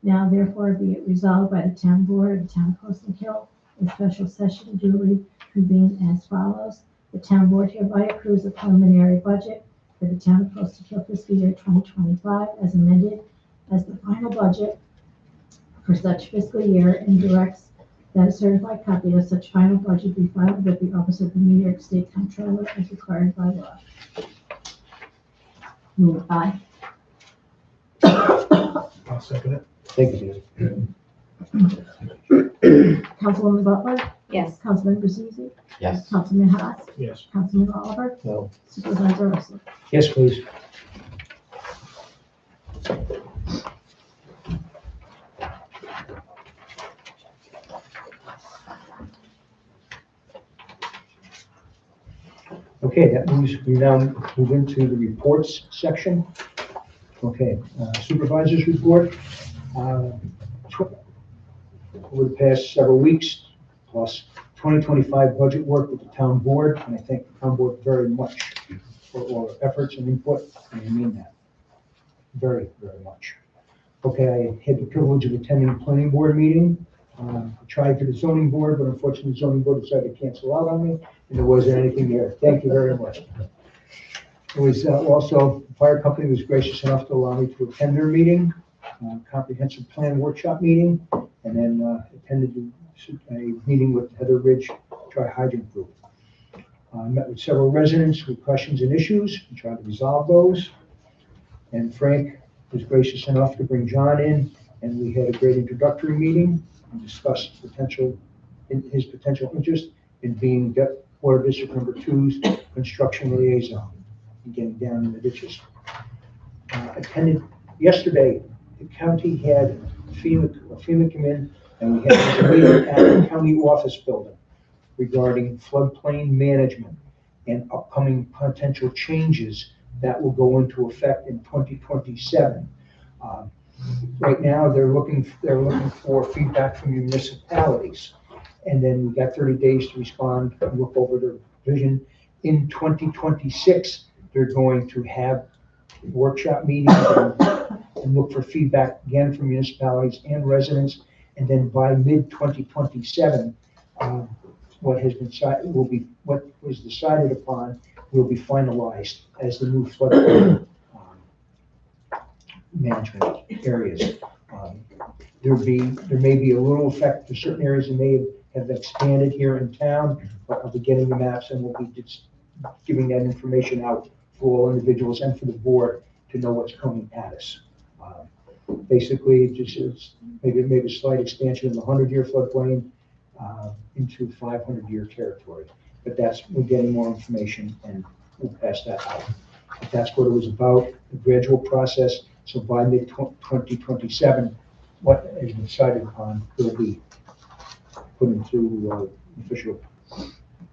Now therefore be it resolved by the town board of the town of Poestenkill in special session duly convened as follows. The town board hereby approves the preliminary budget for the town of Poestenkill fiscal year 2025 as amended as the final budget for such fiscal year, and directs that a certified copy of such final budget be filed with the Office of the New York State Comptroller as required by law. Moved by. I'll second it. Thank you, David. Councilwoman Butler? Yes. Councilman Brzezzi? Yes. Councilman Haas? Yes. Councilman Oliver? No. Supervisor Russell? Yes, please. Okay, that means we now move into the reports section. Okay, supervisor's report. Over the past several weeks, plus 2025 budget work with the town board, and I thank the town board very much for all their efforts and input, and I mean that very, very much. Okay, I had the privilege of attending a planning board meeting. I tried for the zoning board, but unfortunately the zoning board decided to cancel out on me, and there wasn't anything there. Thank you very much. It was also, the fire company was gracious enough to allow me to attend their meeting, comprehensive plan workshop meeting, and then attended a meeting with Heather Ridge Tri-Hydrant Group. I met with several residents with questions and issues and tried to resolve those. And Frank was gracious enough to bring John in, and we had a great introductory meeting and discussed his potential interest in being Water District Number 2's construction liaison and getting down in the ditches. Attended yesterday, the county had FEMA come in, and we had a meeting at the county office building regarding floodplain management and upcoming potential changes that will go into effect in 2027. Right now, they're looking for feedback from municipalities, and then we got 30 days to respond and look over their vision. In 2026, they're going to have workshop meetings and look for feedback again from municipalities and residents, and then by mid-2027, what was decided upon will be finalized as the new flood management areas. There may be a little effect to certain areas that may have expanded here in town, but I'll be getting the maps and we'll be just giving that information out for all individuals and for the board to know what's coming at us. Basically, it just is maybe a slight expansion of the 100-year floodplain into 500-year territory. But we're getting more information and we'll pass that out. But that's what it was about, the gradual process. So by mid-2027, what has been decided upon will be put into official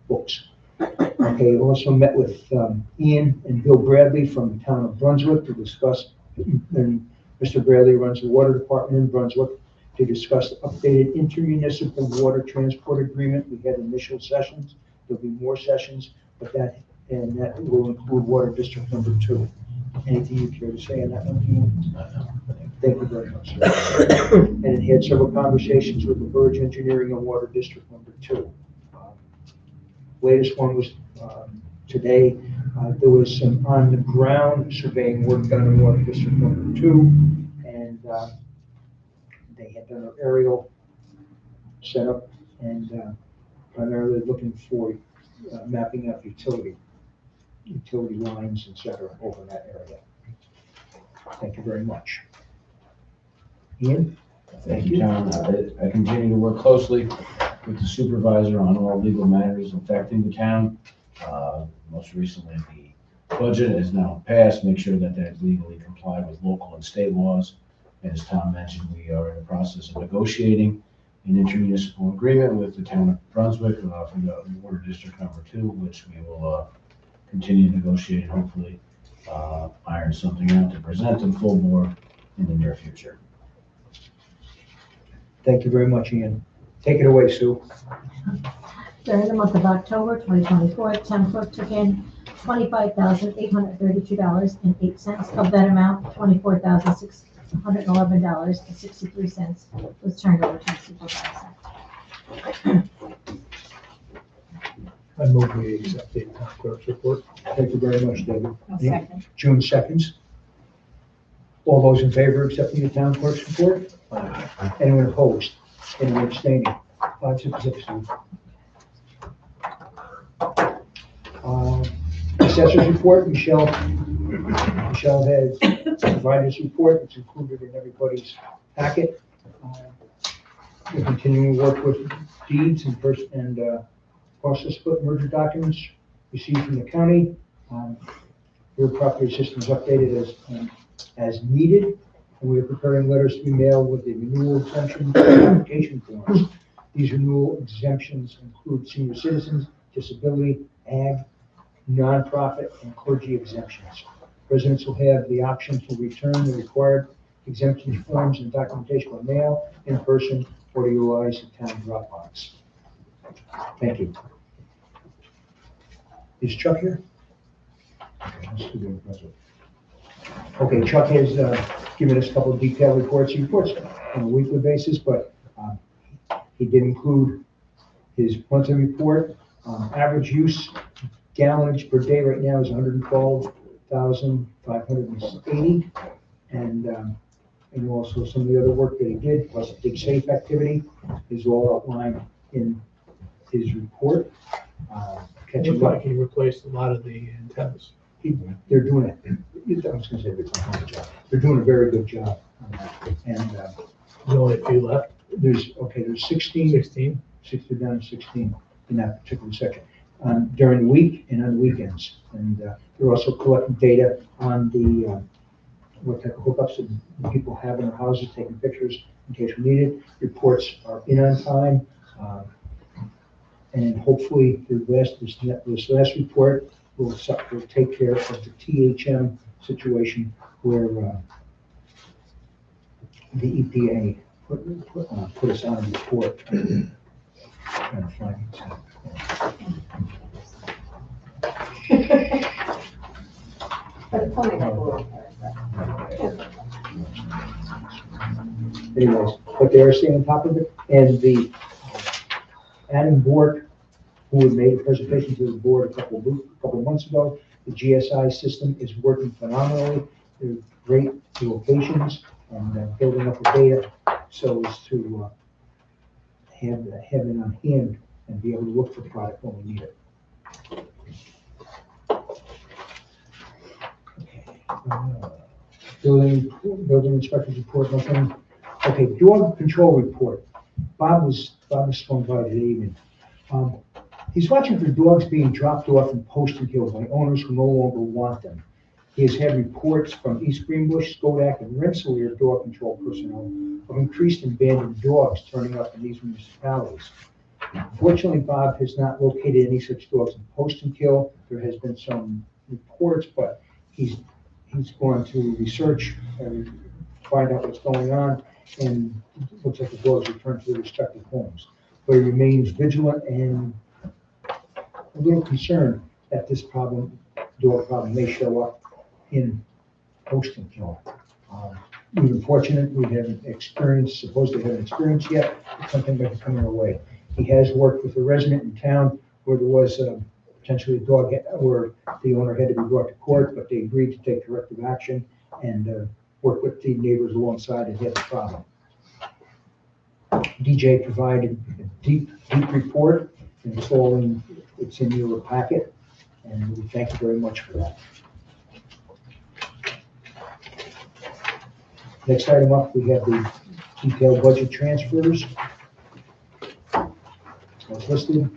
books. Okay, also met with Ian and Bill Bradley from the town of Brunswick to discuss, and Mr. Bradley runs the water department in Brunswick, to discuss the updated intermunicipal water transport agreement. We had initial sessions, there'll be more sessions, but that and that will include Water District Number 2. Anything you care to say on that one, Ian? Thank you very much, sir. And it had several conversations with the Burge Engineering on Water District Number 2. Latest one was today. There was some on-the-ground surveying work done in Water District Number 2, and they had done an aerial setup and primarily looking for mapping out utility lines, et cetera, over that area. Thank you very much. Ian? Thank you, John. I continue to work closely with the supervisor on all legal matters affecting the town. Most recently, the budget is now passed, make sure that that's legally complied with local and state laws. And as Tom mentioned, we are in the process of negotiating an intermunicipal agreement with the town of Brunswick for the Water District Number 2, which we will continue to negotiate and hopefully iron something out to present to the full board in the near future. Thank you very much, Ian. Take it away, Sue. During the month of October 2024, town clerk took in $25,832.08. Of that amount, $24,611.63 was turned over to the supervisor. I move we accept the town clerk's report. Thank you very much, David. I'll second. June seconds. All those in favor of accepting the town clerk's report? Anyone opposed? Anyone abstaining? 5-6. Assessor's report, Michelle has provided his report. It's included in everybody's packet. We're continuing to work with deeds and parcel split merger documents received from the county. Your property system is updated as needed, and we are preparing letters to be mailed with the renewal exemption application forms. These renewal exemptions include senior citizens, disability, ag, nonprofit, and clergy exemptions. Residents will have the option to return the required exemption forms and documentation by mail, in person, or to utilize the town Dropbox. Thank you. Is Chuck here? Okay, Chuck has given us a couple of detailed reports. He reports on a weekly basis, but he did include his monthly report. Average use gallonage per day right now is 112,580. And also some of the other work that he did, plus the Dig Safe activity, is all outlined in his report. Looks like he replaced a lot of the antennas. They're doing it. I was going to say they're doing a very good job on that. And There's only a few left. there's 16 down to 16 in that particular section during the week and on the weekends. And they're also collecting data on the what type of hookups that people have in their houses, taking pictures in case we need it. Reports are in on time. And hopefully this last report will take care of the THM situation where the EPA put us on a report. Trying to find it. Anyways, but they are staying on top of it, and the Adam Bork, who had made a presentation to the board a couple of months ago, the GSI system is working phenomenally. They're great locations and building up the data so as to have it on hand and be able to look for the product when we need it. Building inspector's report, nothing. Okay, dog control report. Bob was swung by today evening. He's watching for dogs being dropped off in Poestenkill by owners who no longer want them. He has had reports from East Greenbush, Skodak, and Rensselaer dog control personnel of increased abandoned dogs turning up in these municipalities. Fortunately, Bob has not located any such dogs in Poestenkill. There has been some reports, but he's going to research and find out what's going on, and it looks like the dogs return to their respective homes. But he remains vigilant and a little concerned that this dog problem may show up in Poestenkill. We've been fortunate, we haven't supposedly haven't experienced yet, but something might be coming our way. He has worked with a resident in town where there was potentially a dog, where the owner had to be brought to court, but they agreed to take corrective action and work with the neighbors alongside and get the problem. DJ provided a deep report, and it's in your packet, and we thank you very much for that. Next item up, we have the detailed budget transfers. As listed.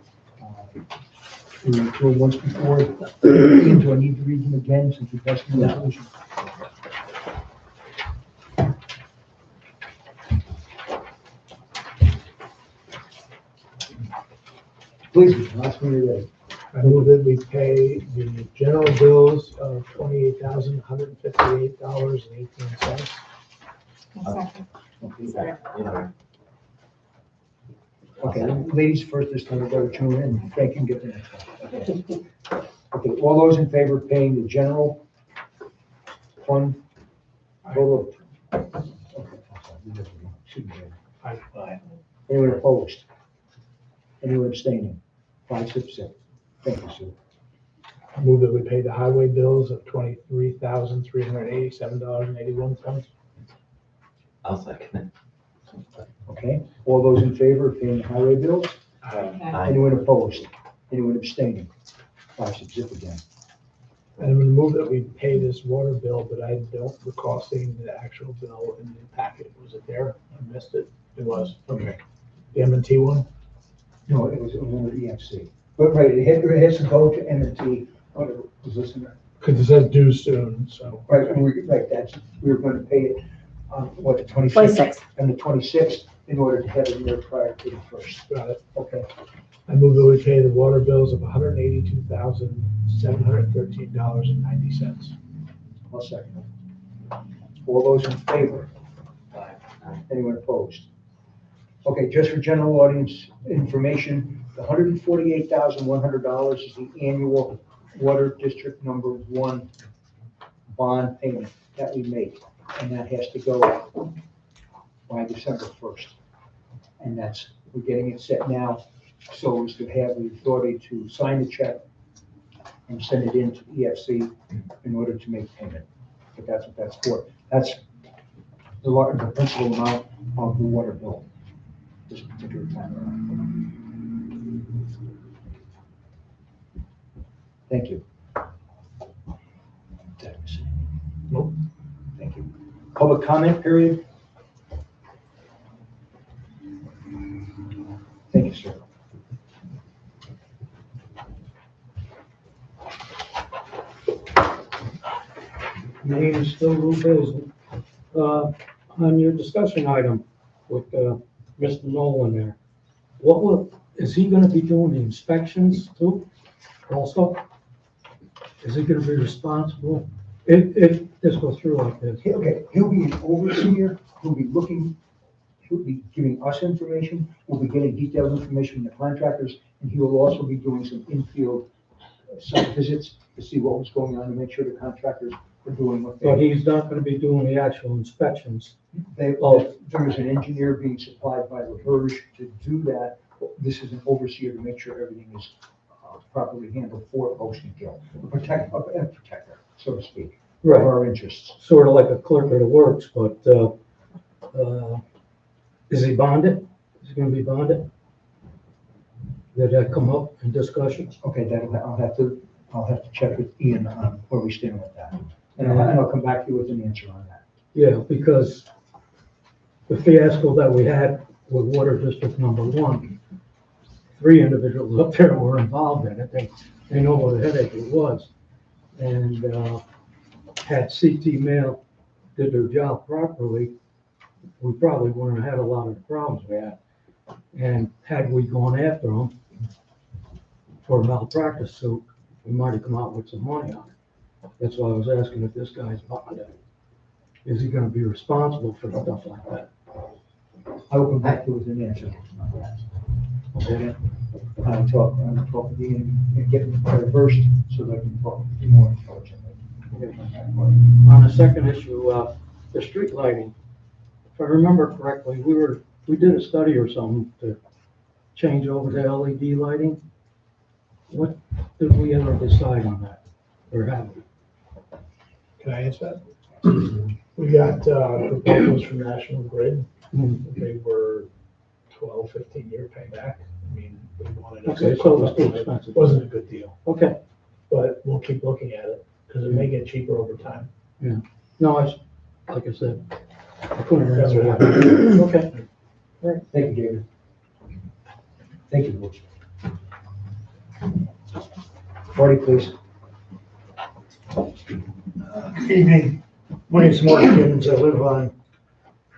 We went through them once before. Do I need to read them again since we passed the resolution? Please, last one you're ready. I move that we pay the general bills of $28,158.18. Okay, ladies first this time, go to and Frank can get the next one. Okay, all those in favor of paying the general fund total? Anyone opposed? Anyone abstaining? 5-6. Thank you, Sue. I move that we pay the highway bills of $23,387.81. I'll second it. Okay, all those in favor of paying the highway bills? Aye. Anyone opposed? Anyone abstaining? 5-6 again. And I'm gonna move that we pay this water bill, but I don't recall seeing the actual bill in the packet. Was it there? I missed it. It was, okay. The M&T one? No, it was only the EFC. But right, it has to go to M&T, whatever, was listening. Because it says due soon, so. Right, and we were going to pay it on, what, the 26th? 26th. And the 26th, in order to have it in there prior to the 1st. Got it. Okay, I move that we pay the water bills of $182,713.90. I'll second it. All those in favor? Anyone opposed? Okay, just for general audience information, the $148,100 is the annual Water District Number 1 bond payment that we make, and that has to go by December 1st. And we're getting it set now, so as to have the authority to sign the check and send it in to EFC in order to make payment. But that's what that's for. That's the principal amount of the water bill this particular time around. Thank you. Did I miss anything? Nope. Thank you. Public comment period. Thank you, sir. My name is still Lou Basil. On your discussion item with Mr. Nolan there, is he gonna be doing the inspections too, also? Is he gonna be responsible if this goes through like this? Okay, he'll be an overseer, he'll be giving us information, we'll be getting detailed information from the contractors, and he will also be doing some in-field site visits to see what was going on, to make sure the contractors are doing what But they. he's not gonna be doing the actual inspections. There is an engineer being supplied by LaBerge to do that. This is an overseer to make sure everything is properly handled for Poestenkill, a protector, so to speak, of our interests. Sort of like a clerk of the works, but, is he bonded? Is he gonna be bonded? Did that come up in discussions? Okay, I'll have to check with Ian on where we stand with that. And I'll come back to you with an answer on that. Yeah, because the fiasco that we had with Water District Number 1, 3 individuals up there were involved in it. They know what a headache it was. And had CT Mail did their job properly, we probably wouldn't have had a lot of the problems we had. And had we gone after them for a malpractice suit, we might have come out with some money on it. That's why I was asking if this guy's bonded. Is he gonna be responsible for stuff like that? I will come back to you with an answer on that. Okay? talk with Ian and get them reversed so they can talk more intelligently. On the second issue, the street lighting, if I remember correctly, we did a study or something to change over to LED lighting. What did we ever decide on that, or have we? Can I answer that? We got proposals from National Grid. They were 12, 15-year payback. I mean, we wanted to. Okay, so it was too expensive. Wasn't a good deal, Okay, but we'll keep looking at it because it may get cheaper over time. no, like I said, I couldn't That's what remember. Okay. Thank you, David. Thank you, Bruce. Marty, please. Good evening. My name is Mark Gibbons. I live on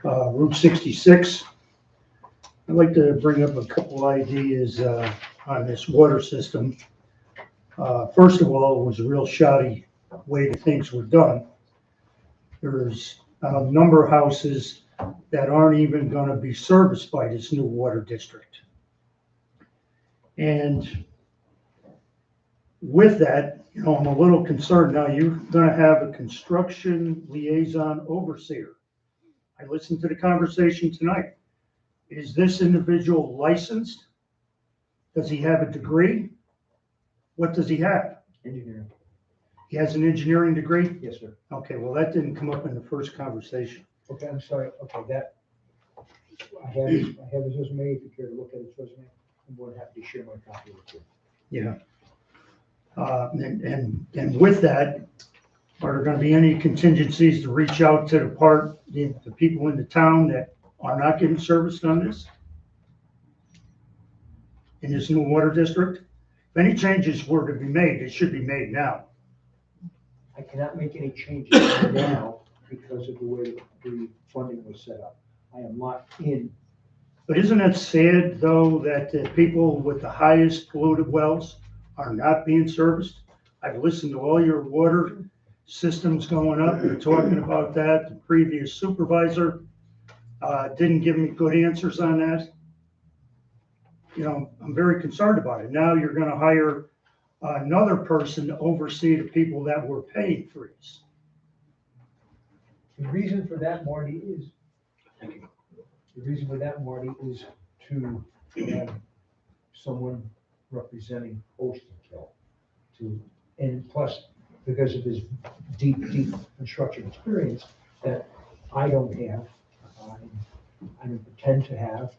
Route 66. I'd like to bring up a couple ideas on this water system. First of all, it was a real shoddy way that things were done. There's a number of houses that aren't even going to be serviced by this new water district. And with that, you know, I'm a little concerned. Now, you're going to have a construction liaison overseer. I listened to the conversation tonight. Is this individual licensed? Does he have a degree? What does he have? Engineering. He has an engineering degree? Yes, sir. Okay, well, that didn't come up in the first conversation. Okay, I'm sorry. Okay, that, I have his resume. If you care to look at his resume, I'm more than happy to share my copy with you. Yeah. And with that, are there gonna be any contingencies to reach out to the people in the town that are not getting serviced on this? In this new water district? If any changes were to be made, it should be made now. I cannot make any changes now because of the way the funding was set up. I am locked in. But isn't it sad, though, that the people with the highest polluted wells are not being serviced? I've listened to all your water systems going up. You're talking about that. The previous supervisor didn't give me good answers on that. You know, I'm very concerned about it. Now you're gonna hire another person to oversee the people that were paying for this. The reason for that, Marty, is to have someone representing Poestenkill and plus, because of his deep construction experience that I don't have, I don't pretend to have,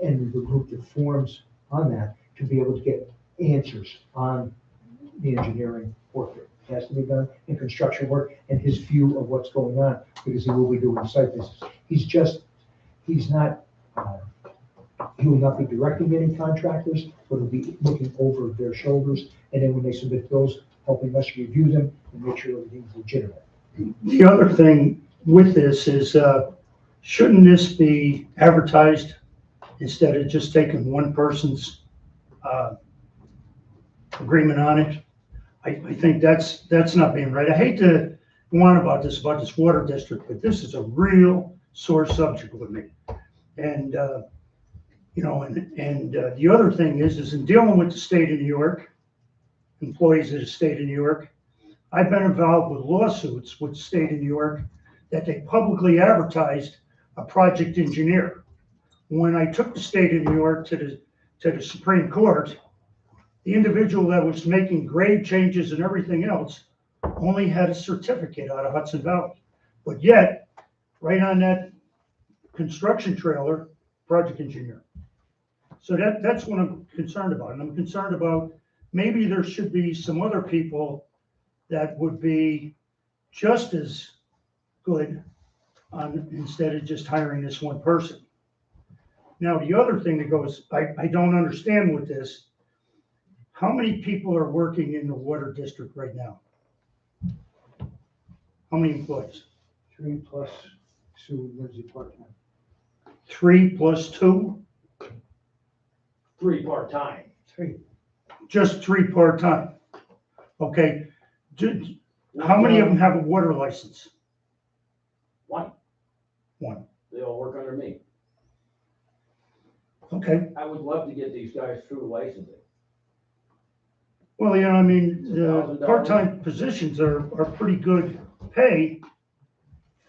and the group that forms on that to be able to get answers on the engineering work that has to be done in construction work and his view of what's going on, because he will be doing site visits. He will not be directing any contractors, but he'll be looking over their shoulders, and then when they submit bills, helping us review them and make sure everything's legitimate. The other thing with this is, shouldn't this be advertised instead of just taking one person's agreement on it? I think that's not being right. I hate to go on about this water district, but this is a real sore subject with me. And, you know, and the other thing is in dealing with the state of New York, employees of the state of New York, I've been involved with lawsuits with the state of New York that they publicly advertised a project engineer. When I took the state of New York to the Supreme Court, the individual that was making grade changes and everything else only had a certificate out of Hudson Valley. But yet, right on that construction trailer, project engineer. So that's what I'm concerned about. And I'm concerned about maybe there should be some other people that would be just as good instead of just hiring this one person. Now, the other thing that goes, I don't understand with this, how many people are working in the water district right now? How many employees? 3 plus Sue Lindsay part-time. 3 plus 2? 3 part-time. 3. Just 3 part-time. Okay. How many of them have a water license? 1. 1. They all work under me. Okay, I would love to get these guys through licensing. well, I mean, the part-time positions are pretty good pay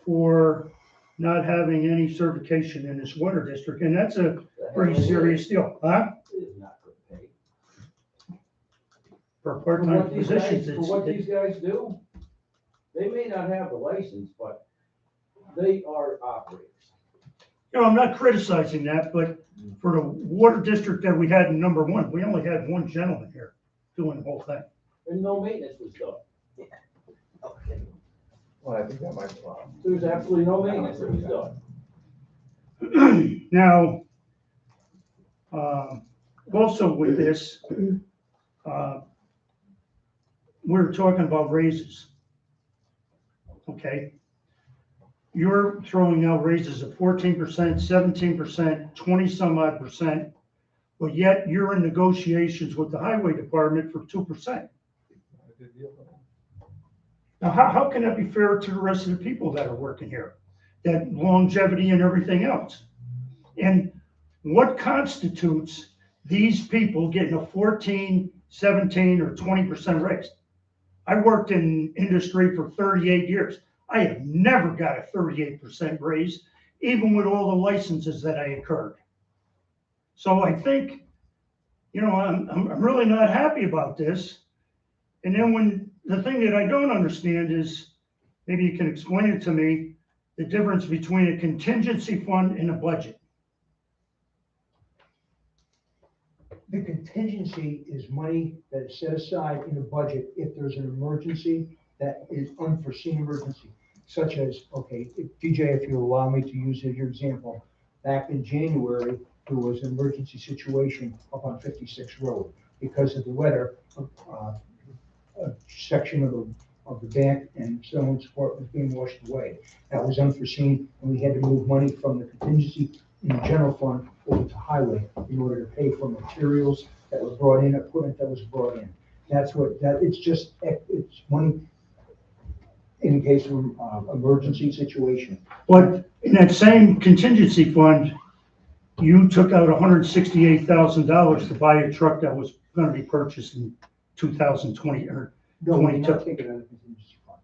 for not having any certification in this water district, and that's a pretty serious deal, huh? It is not good pay. For For part-time what these guys, positions, for what these guys do, they may not have the license, but they are operators. I'm not criticizing that, but for the water district that we had in number one, we only had one gentleman here doing the whole thing. And no maintenance was done. Well, I think that might, There was absolutely no maintenance that was done. Now, also with this, we're talking about raises. Okay? You're throwing out raises of 14%, 17%, 20-some odd percent, but yet you're in negotiations with the highway department for 2%. Now, how can that be fair to the rest of the people that are working here? That longevity and everything else? And what constitutes these people getting a 14, 17, or 20% raise? I worked in industry for 38 years. I have never got a 38% raise, even with all the licenses that I incurred. So I think, I'm really not happy about this. And then the thing that I don't understand is, maybe you can explain it to me, the difference between a contingency fund and a budget. The contingency is money that is set aside in the budget if there's an emergency that is unforeseen emergency, such as, okay, DJ, if you allow me to use your example, back in January, there was an emergency situation up on 56 Road because of the weather. A section of the bank and so on support was being washed away. That was unforeseen, and we had to move money from the contingency in the general fund over to highway in order to pay for materials that were brought in, equipment that was brought in. It's money in case of emergency situation. But in that same contingency fund, you took out $168,000 to buy a truck that was gonna be purchased in 2020 or No, we did 22. not take it out of the contingency fund.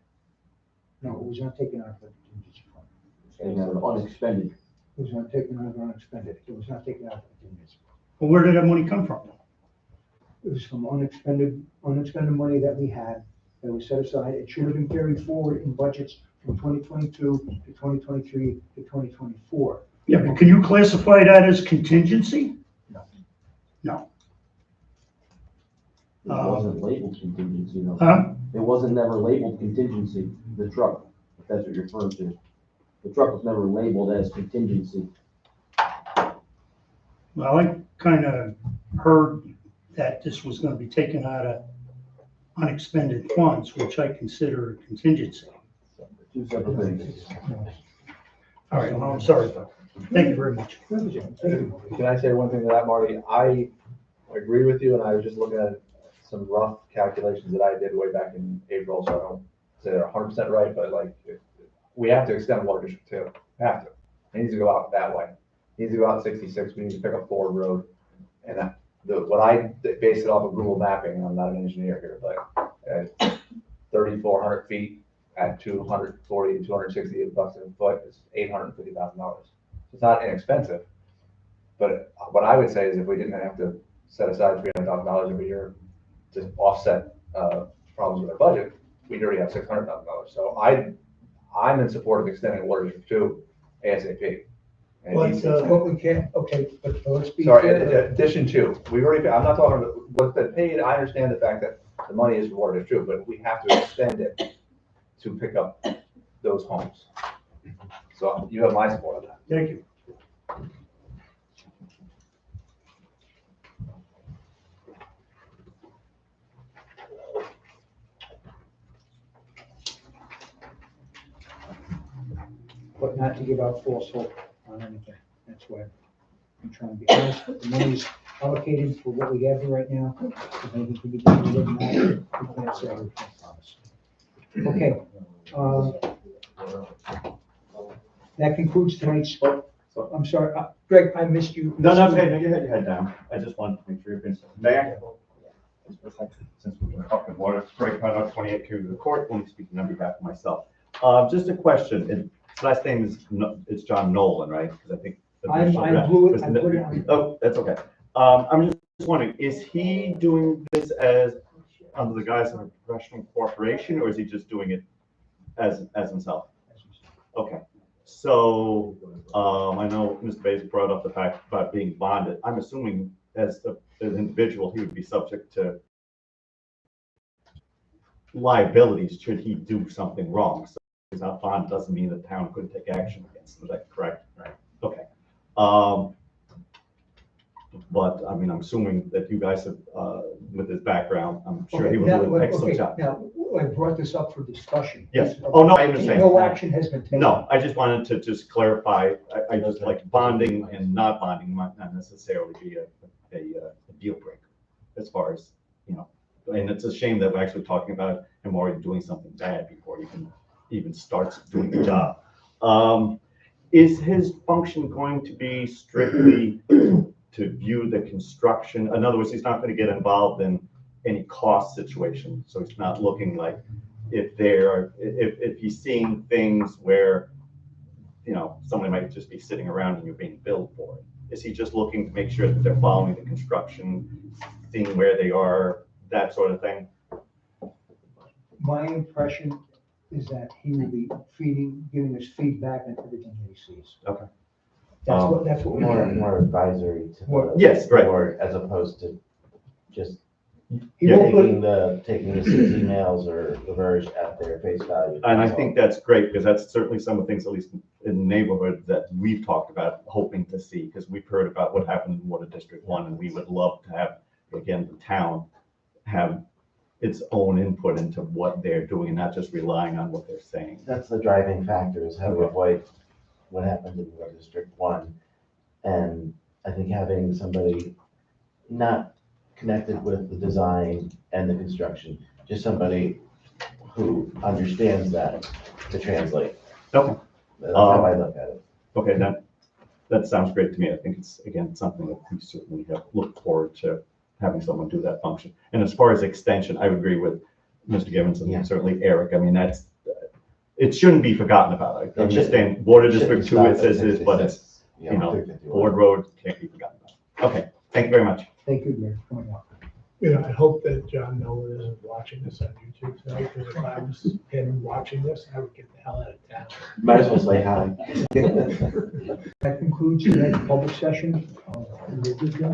No, it was not taken out of the contingency fund. And unexpended. It was not taken out of unexpended. It was not taken out of the contingency. Well, where did that money come from? It was from unexpended money that we had, that was set aside. It should have been carried forward in budgets from 2022 to 2023 to 2024. Yeah, but can you classify that as contingency? No. No. It wasn't labeled contingency, no. Huh? It wasn't never labeled contingency, the truck, if that's what you're referring to. The truck was never labeled as contingency. Well, I kind of heard that this was going to be taken out of unexpended funds, which I consider a contingency. Two separate things. All right, well, I'm sorry about that. Thank you very much. can I say one thing to that, Marty? I agree with you, and I was just looking at some rough calculations that I did way back in April, so I don't say they're 100% right, but we have to extend Water District 2. We have to. It needs to go out that way. It needs to go out 66. We need to pick up Ford Road. And what I based it off of Google mapping, I'm not an engineer here, but 3,400 feet at 240 to 260 bucks a foot is $850,000. It's not inexpensive, but what I would say is if we didn't have to set aside $300,000 every year to offset problems with our budget, we'd already have $600,000. So I'm in support of extending Water District 2 ASAP. And it needs to extend. But we can't, okay, but let's be Sorry, fair. addition 2, we've already, I'm not talking about what's been paid. I understand the fact that the money is Water District 2, but we have to extend it to pick up those homes. So you have my support on that. Thank you. But not to give out false hope on anything. That's why I'm trying to be honest. The money's allocated for what we have here right now. If anything can be done, it doesn't matter. We can't say we can't promise. Okay. That concludes tonight's. I'm sorry, Greg, I missed you. No, no, okay, no, you had your head down. I just wanted to make sure you're finished. May I? Since we're talking water, Greg Conrad, 28 Q to the court, only speaking on behalf of myself. Just a question, and his last name is, it's John Nolan, right? Because I think. I blew it, I put it on. Oh, that's okay. I'm just wondering, is he doing this as, under the guise of a professional corporation, or is he just doing it as himself? Okay, so, I know Mr. Bates brought up the fact about being bonded. I'm assuming as an individual, he would be subject to liabilities should he do something wrong. So he's not bonded doesn't mean the town couldn't take action against him. Is that correct? Right. Okay. But I mean, I'm assuming that you guys have, with his background, I'm sure he will do an excellent job. Now, I brought this up for discussion. Yes. Oh, no, I understand. No action has been taken. No, I just wanted to just clarify. I just like bonding and not bonding might not necessarily be a deal breaker as far as, and it's a shame that we're actually talking about him already doing something bad before he even starts doing the job. Is his function going to be strictly to view the construction? In other words, he's not going to get involved in any cost situation. So he's not looking like if he's seeing things where, somebody might just be sitting around and you're being billed for it. Is he just looking to make sure that they're following the construction, seeing where they are, that sort of thing? My impression is that he will be giving us feedback on everything that he sees. Okay. That's what we More advisory to the Yes, right. board as opposed to just He won't put, taking the 6 emails or the verge at their face value. And I think that's great, because that's certainly some of the things, at least in the neighborhood, that we've talked about, hoping to see, because we've heard about what happened in Water District 1, and we would love to have, again, the town have its own input into what they're doing, and not just relying on what they're saying. That's the driving factor, is how to avoid what happened in Water District 1. And I think having somebody not connected with the design and the construction, just somebody who understands that to translate. Okay. That's how I look at it. Okay, that sounds great to me. I think it's, again, something that we certainly have looked forward to having someone do that function. And as far as extension, I would agree with Mr. Gibbons and certainly Eric. I mean, it shouldn't be forgotten about. I understand Water District 2, it says is, but it's, Ford Road can't be forgotten about. Okay, thank you very much. thank you, Greg, for coming out. I hope that John Nolan isn't watching this on YouTube tonight, because if I was him watching this, I would get the hell out of town. Might as well say hi. That concludes tonight's public session of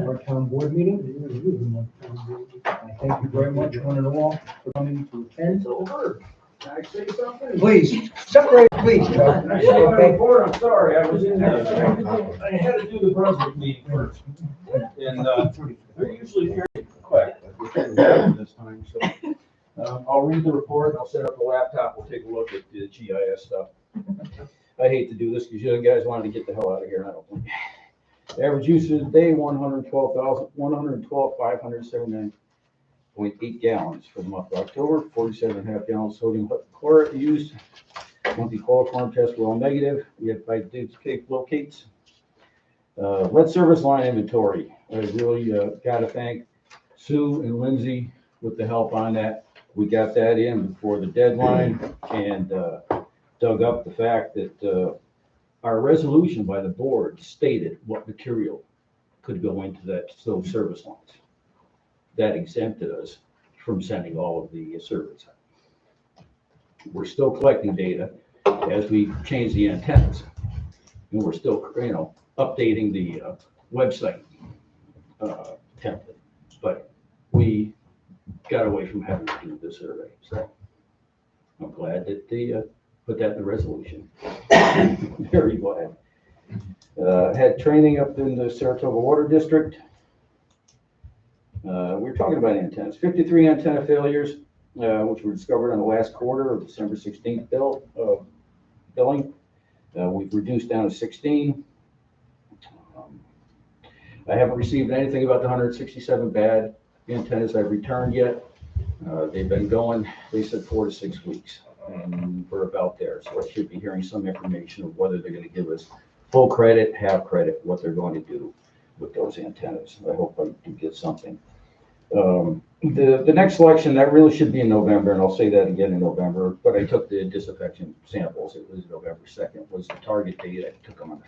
our town board meeting. I thank you very much, one and all, for coming to attend. Can I say something? Please, separate, please, Joe. Okay. I'm sorry, I was in there. I had to do the Brunswick meeting first. And, they're usually very quick. This time, so, I'll read the report, I'll set up the laptop, we'll take a look at the GIS stuff. I hate to do this because you guys wanted to get the hell out of here, and I don't think. Average usage of the day, 112,579.8 gallons for the month of October, 47.5 gallons sodium chloride used. Monthly chloroform tests were all negative. We had 5 duplicate locates. Lead service line inventory. I really got to thank Sue and Lindsay with the help on that. We got that in before the deadline and dug up the fact that our resolution by the board stated what material could go into those service lines. That exempted us from sending all of the surveys out. We're still collecting data as we change the antennas. And we're still, updating the website template. But we got away from having to do the survey. So I'm glad that they put that in the resolution. Very glad. Had training up in the Saratoga Water District. We're talking about antennas. 53 antenna failures, which were discovered on the last quarter of December 16th billing. We've reduced down to 16. I haven't received anything about the 167 bad antennas I've returned yet. They've been going, they said 4 to 6 weeks, and we're about there. So I should be hearing some information of whether they're going to give us full credit, half credit, what they're going to do with those antennas. I hope I do get something. The next selection, that really should be in November, and I'll say that again in November, but I took the disaffection samples. It was November 2nd was the target date. I took them on the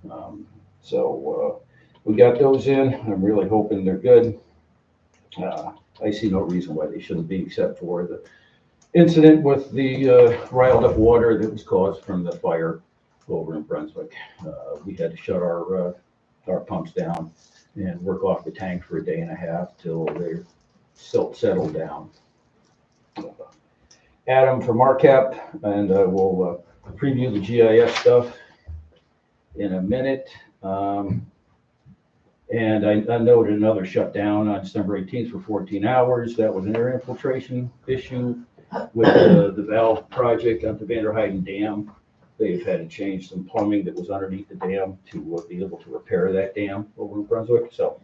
5th. So we got those in. I'm really hoping they're good. I see no reason why they shouldn't be, except for the incident with the riled up water that was caused from the fire over in Brunswick. We had to shut our pumps down and work off the tank for a day and a half till they're settled down. Adam from RCAP, and we'll preview the GIS stuff in a minute. And I noted another shutdown on December 18th for 14 hours. That was an air infiltration issue with the valve project at the Vanderheiden Dam. They've had to change some plumbing that was underneath the dam to be able to repair that dam over in Brunswick. So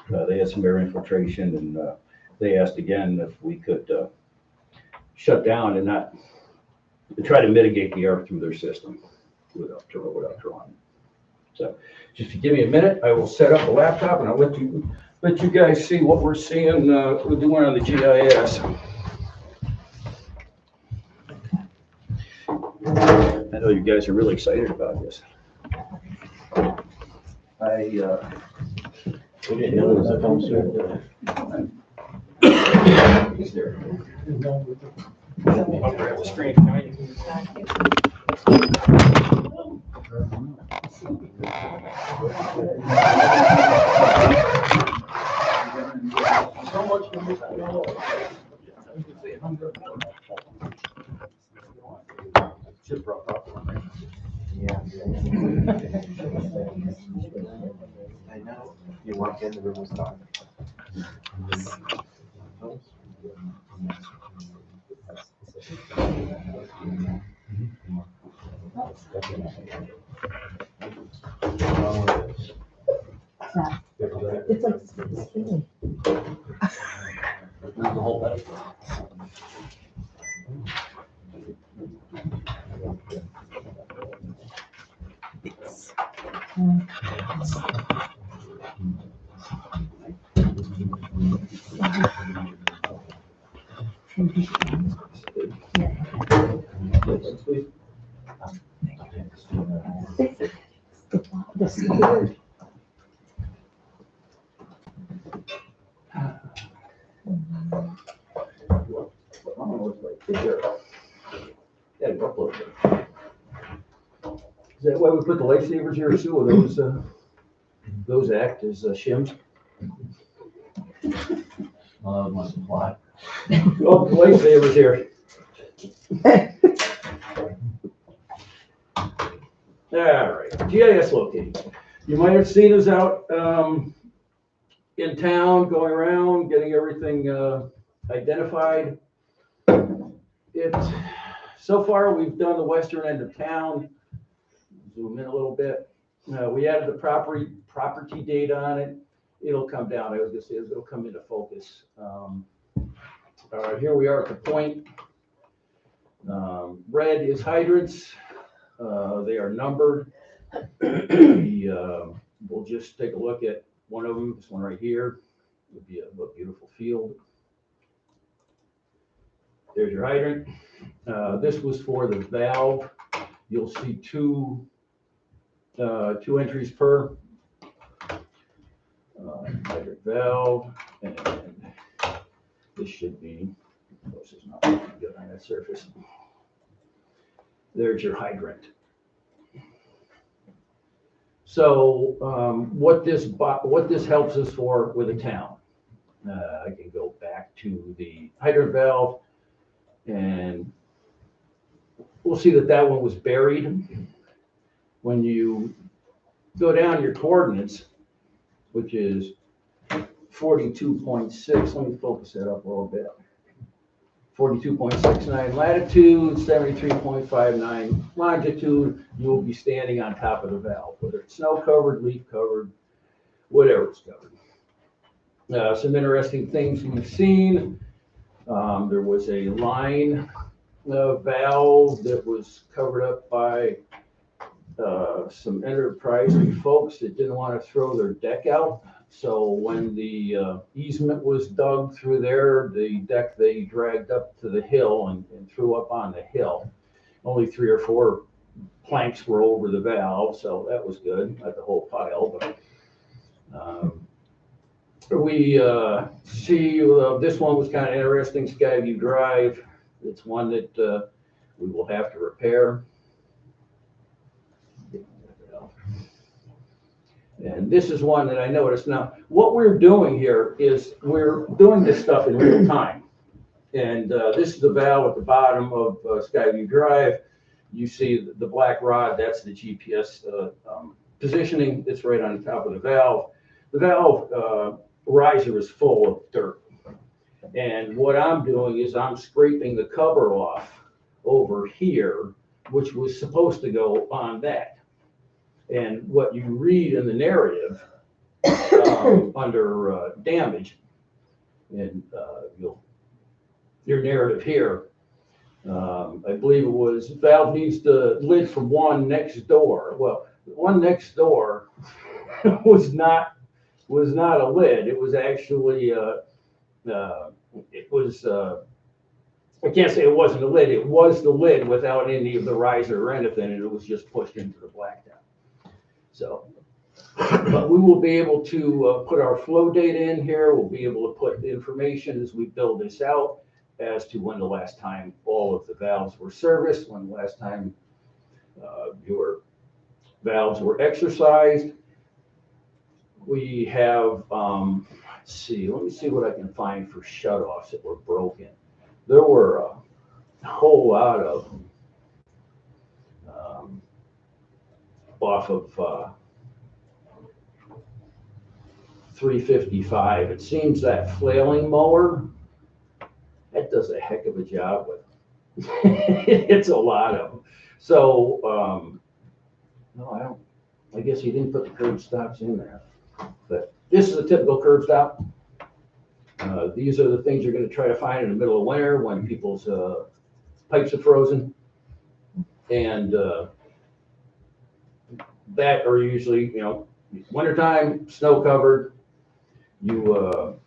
they had some air infiltration, and they asked again if we could shut down and not try to mitigate the air through their system without drawing. So just to give me a minute, I will set up a laptop and I'll let you guys see what we're seeing, we're doing on the GIS. I know you guys are really excited about this. We didn't know there was a dumpster. Is there? I'll grab the screen. Yeah. I know. You walk in, the room was dark. It's like skinny. The spirit. Is that why we put the lifesavers here, Sue? Or those act as shims? My supply. Oh, the lifesavers here. All right, GIS locating. You might have seen us out in town, going around, getting everything identified. So far, we've done the western end of town. Zoom in a little bit. We added the property data on it. It'll come down. I was gonna say it'll come into focus. Here we are at the point. Red is hydrants. They are numbered. We'll just take a look at one of them. This one right here would be a beautiful field. There's your hydrant. This was for the valve. You'll see two entries per hydrant valve, and this should be, of course, it's not looking good on that surface. There's your hydrant. So what this helps us for with a town, I can go back to the hydrant valve, and we'll see that one was buried. When you go down your coordinates, which is 42.6, let me focus that up a little bit. 42.69 latitude, 73.59 longitude, you will be standing on top of the valve, whether it's snow covered, leaf covered, whatever it's covered. Some interesting things we've seen. There was a line valve that was covered up by some enterprising folks that didn't want to throw their deck out. So when the easement was dug through there, the deck they dragged up to the hill and threw up on the hill. Only 3 or 4 planks were over the valve, so that was good, not the whole pile, but we see this one was kind of interesting, Skyview Drive. It's one that we will have to repair. And this is one that I noticed. Now, what we're doing here is we're doing this stuff in real time. And this is the valve at the bottom of Skyview Drive. You see the black rod, that's the GPS positioning. It's right on top of the valve. The valve riser is full of dirt. And what I'm doing is I'm scraping the cover off over here, which was supposed to go on that. And what you read in the narrative under damage, and your narrative here, I believe it was valve needs the lid from one next door. Well, the one next door was not a lid. It was actually I can't say it wasn't a lid. It was the lid without any of the riser or anything, and it was just pushed into the blacktop. So, but we will be able to put our flow data in here. We'll be able to put the information as we build this out as to when the last time all of the valves were serviced, when the last time your valves were exercised. We have, let's see, let me see what I can find for shutoffs that were broken. There were a whole lot of them. Off of 355. It seems that flailing mower, that does a heck of a job with it's a lot of them. So, no, I guess he didn't put the curb stops in there. But this is a typical curb stop. These are the things you're going to try to find in the middle of winter when people's pipes are frozen. And that are usually, wintertime, snow covered. You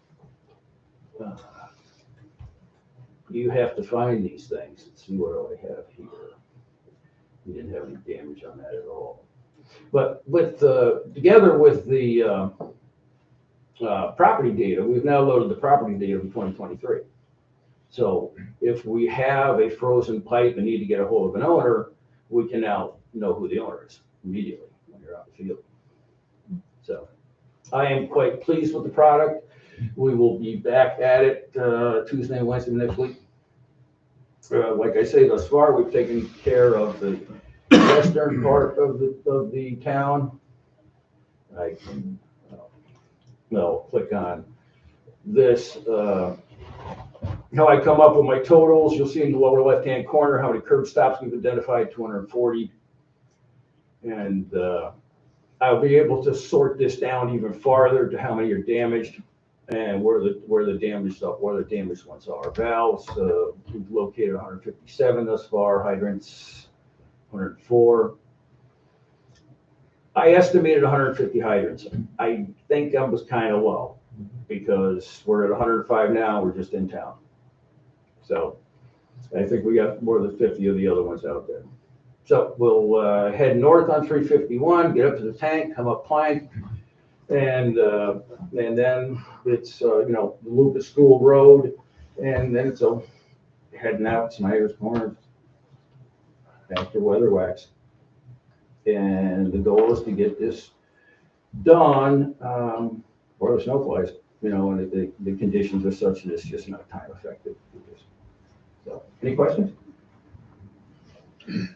have to find these things. Let's see what do I have here. We didn't have any damage on that at all. But with together with the property data, we've now loaded the property data from 2023. So if we have a frozen pipe and need to get a hold of an owner, we can now know who the owner is immediately when you're out in the field. So I am quite pleased with the product. We will be back at it Tuesday and Wednesday next week. Like I say, thus far, we've taken care of the western part of the town. I can click on this. How I come up with my totals, you'll see in the lower left-hand corner how many curb stops we've identified, 240. And I'll be able to sort this down even farther to how many are damaged and where the damaged ones are. Valves, we've located 157 thus far, hydrants 104. I estimated 150 hydrants. I think I was kind of low because we're at 105 now, we're just in town. So I think we got more than 50 of the other ones out there. So we'll head north on 351, get up to the tank, come up Plank, and then it's the loop of School Road, and then it's heading out Snyder's Corner back to Weatherwax. And the goal is to get this done before the snow flies. And the conditions are such that it's just not time effective. So, any questions?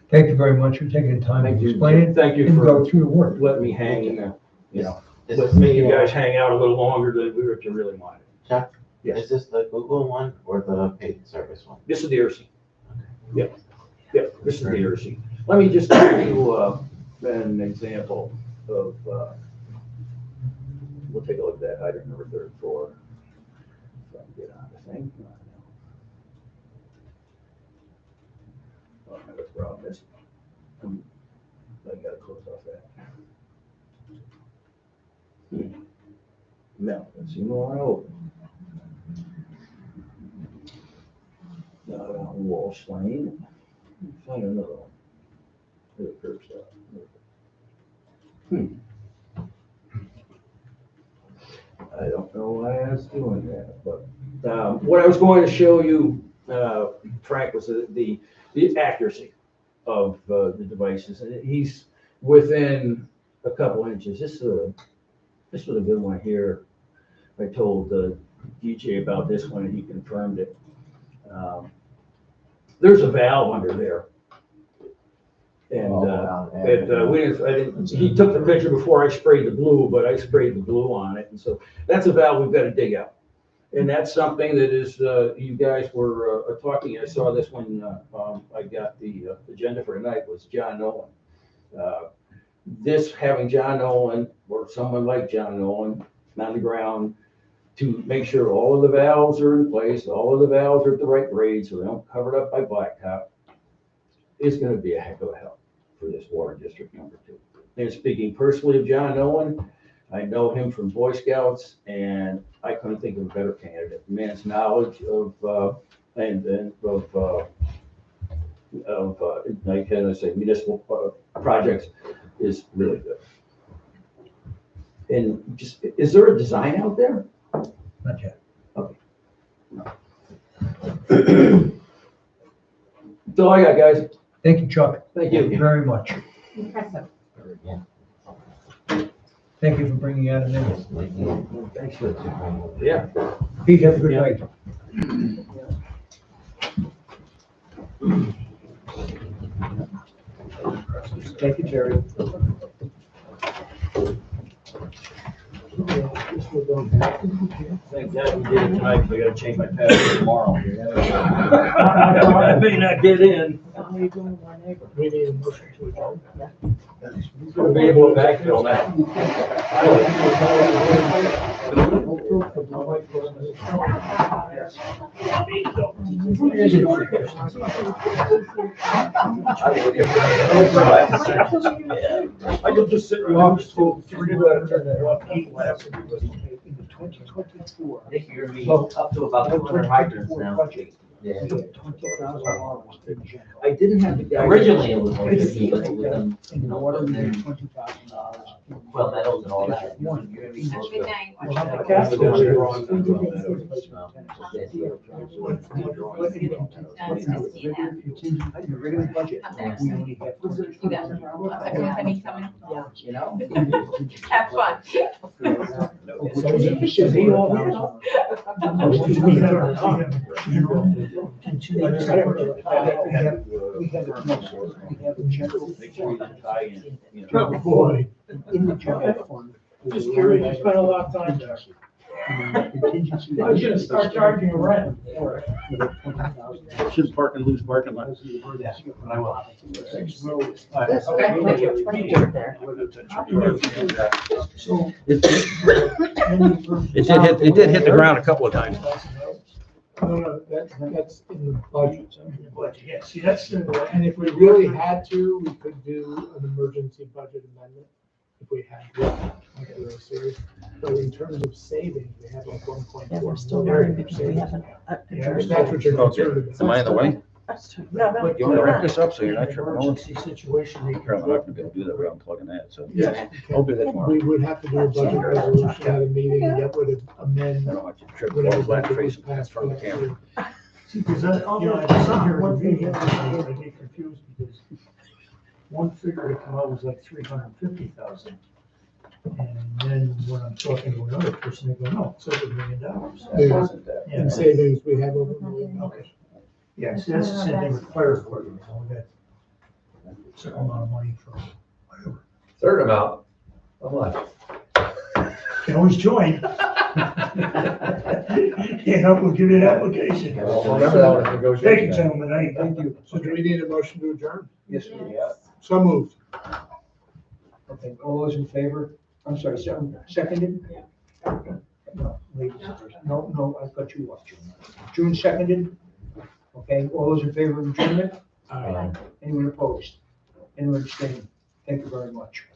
Thank you very much for taking the time to explain it. Thank you and for go through the work. letting me hang. This Let is me, you the, guys hang out a little longer than we really wanted. Chuck, Yes. is this the Google one or the paid service one? This is the ERC. Yep, this is the ERC. Let me just give you an example of, we'll take a look at that hydrant number 34. If I can get on the thing. Oh, no, the problem is, I got No, let's see more open. Not on Walsh Lane. Find another one. Where the curb stop. I don't know why I was doing that, but, what I was going to show you, Frank, was the accuracy of, the devices. And he's within a couple inches. This was a good one here. I told DJ about this one and he confirmed it. There's a valve under there. And, he took the picture before I sprayed the blue, but I sprayed the blue on it. And so that's a valve we've got to dig out. And that's something that is, you guys were talking, I saw this when I got the agenda for tonight, was John Nolan. This, having John Nolan, or someone like John Nolan, on the ground, to make sure all of the valves are in place, all of the valves are at the right grade, so they don't cover it up by blacktop, is gonna be a heck of a help for this water district number 2. And speaking personally of John Nolan, I know him from Boy Scouts, and I couldn't think of a better candidate. The man's knowledge of like I say, municipal projects is really good. And just, is there a design out there? Not yet. Okay. That's all I got, guys. Thank you, Chuck. Thank you. Very much. Impressive. Thank you for bringing Adam in. Thanks for the. Yeah. Pete, have a good night. Thank you, Terry. Thank God we did it tonight, because I gotta change my password tomorrow. I may not get in. We need a motion to adjourn. We'll be able to backfill that. I could just sit in the office till 3 minutes and eat last. In 2024. Nick, you're gonna be up to about 200 hydrants now. Yeah. I didn't have the guy. Originally it was 150, but with them, In you know, water, putting in $20,000. 12 metals and all that. One. You're gonna be close Good to. night. We'll have a Okay. cast Yeah. In the regular budget, we only have. You got it. Company coming. You know? Have fun. We have a general. Make sure you didn't tie in, you know. Oh, boy. In the general fund. Just curious, you spent a lot of time there. Contingency. I was gonna start charging you rent. Should park and lose parking lot. I will. So. It did hit the ground a couple of times. No, that's in the budget. But, yeah, see, that's, And if we really had to, we could do an emergency budget amendment, if we had to, make it really serious. But in terms of savings, we have like 1.4. Yeah, we're still million learning because we haven't. If that's what you're concerned about. Am I in the way? No, no. You wanna wrap this up so you're not tripping over? Emergency situation. they can- Apparently not gonna be able to do that without unplugging that, so. Yeah. I'll do that tomorrow. We would have to do a budget resolution at a meeting that would amend I don't want you to trip whatever over that budget face was in passed front of the last camera. year. See, because I sit here and read it, I get confused because one figure that came out was like 350,000. And then when I'm talking to another person, they go, no, it's over $1 million. Yeah. In savings, we have over $1 million. Okay. Yeah, see, that's the same thing with fire department, you know, we got a certain amount of money for whatever. Certain amount. How much? Can always join. Can't help but give you an application. Remember that one in negotiation. Thank you, gentlemen. Thank you. So do we need a motion to adjourn? Yes, we So moved. Okay, all those in favor? I'm sorry, seconded? No, ladies first. No, I cut you off, June. June seconded? Okay, all those in favor of adjournment? Anyone opposed? Anyone abstaining? Thank you very much.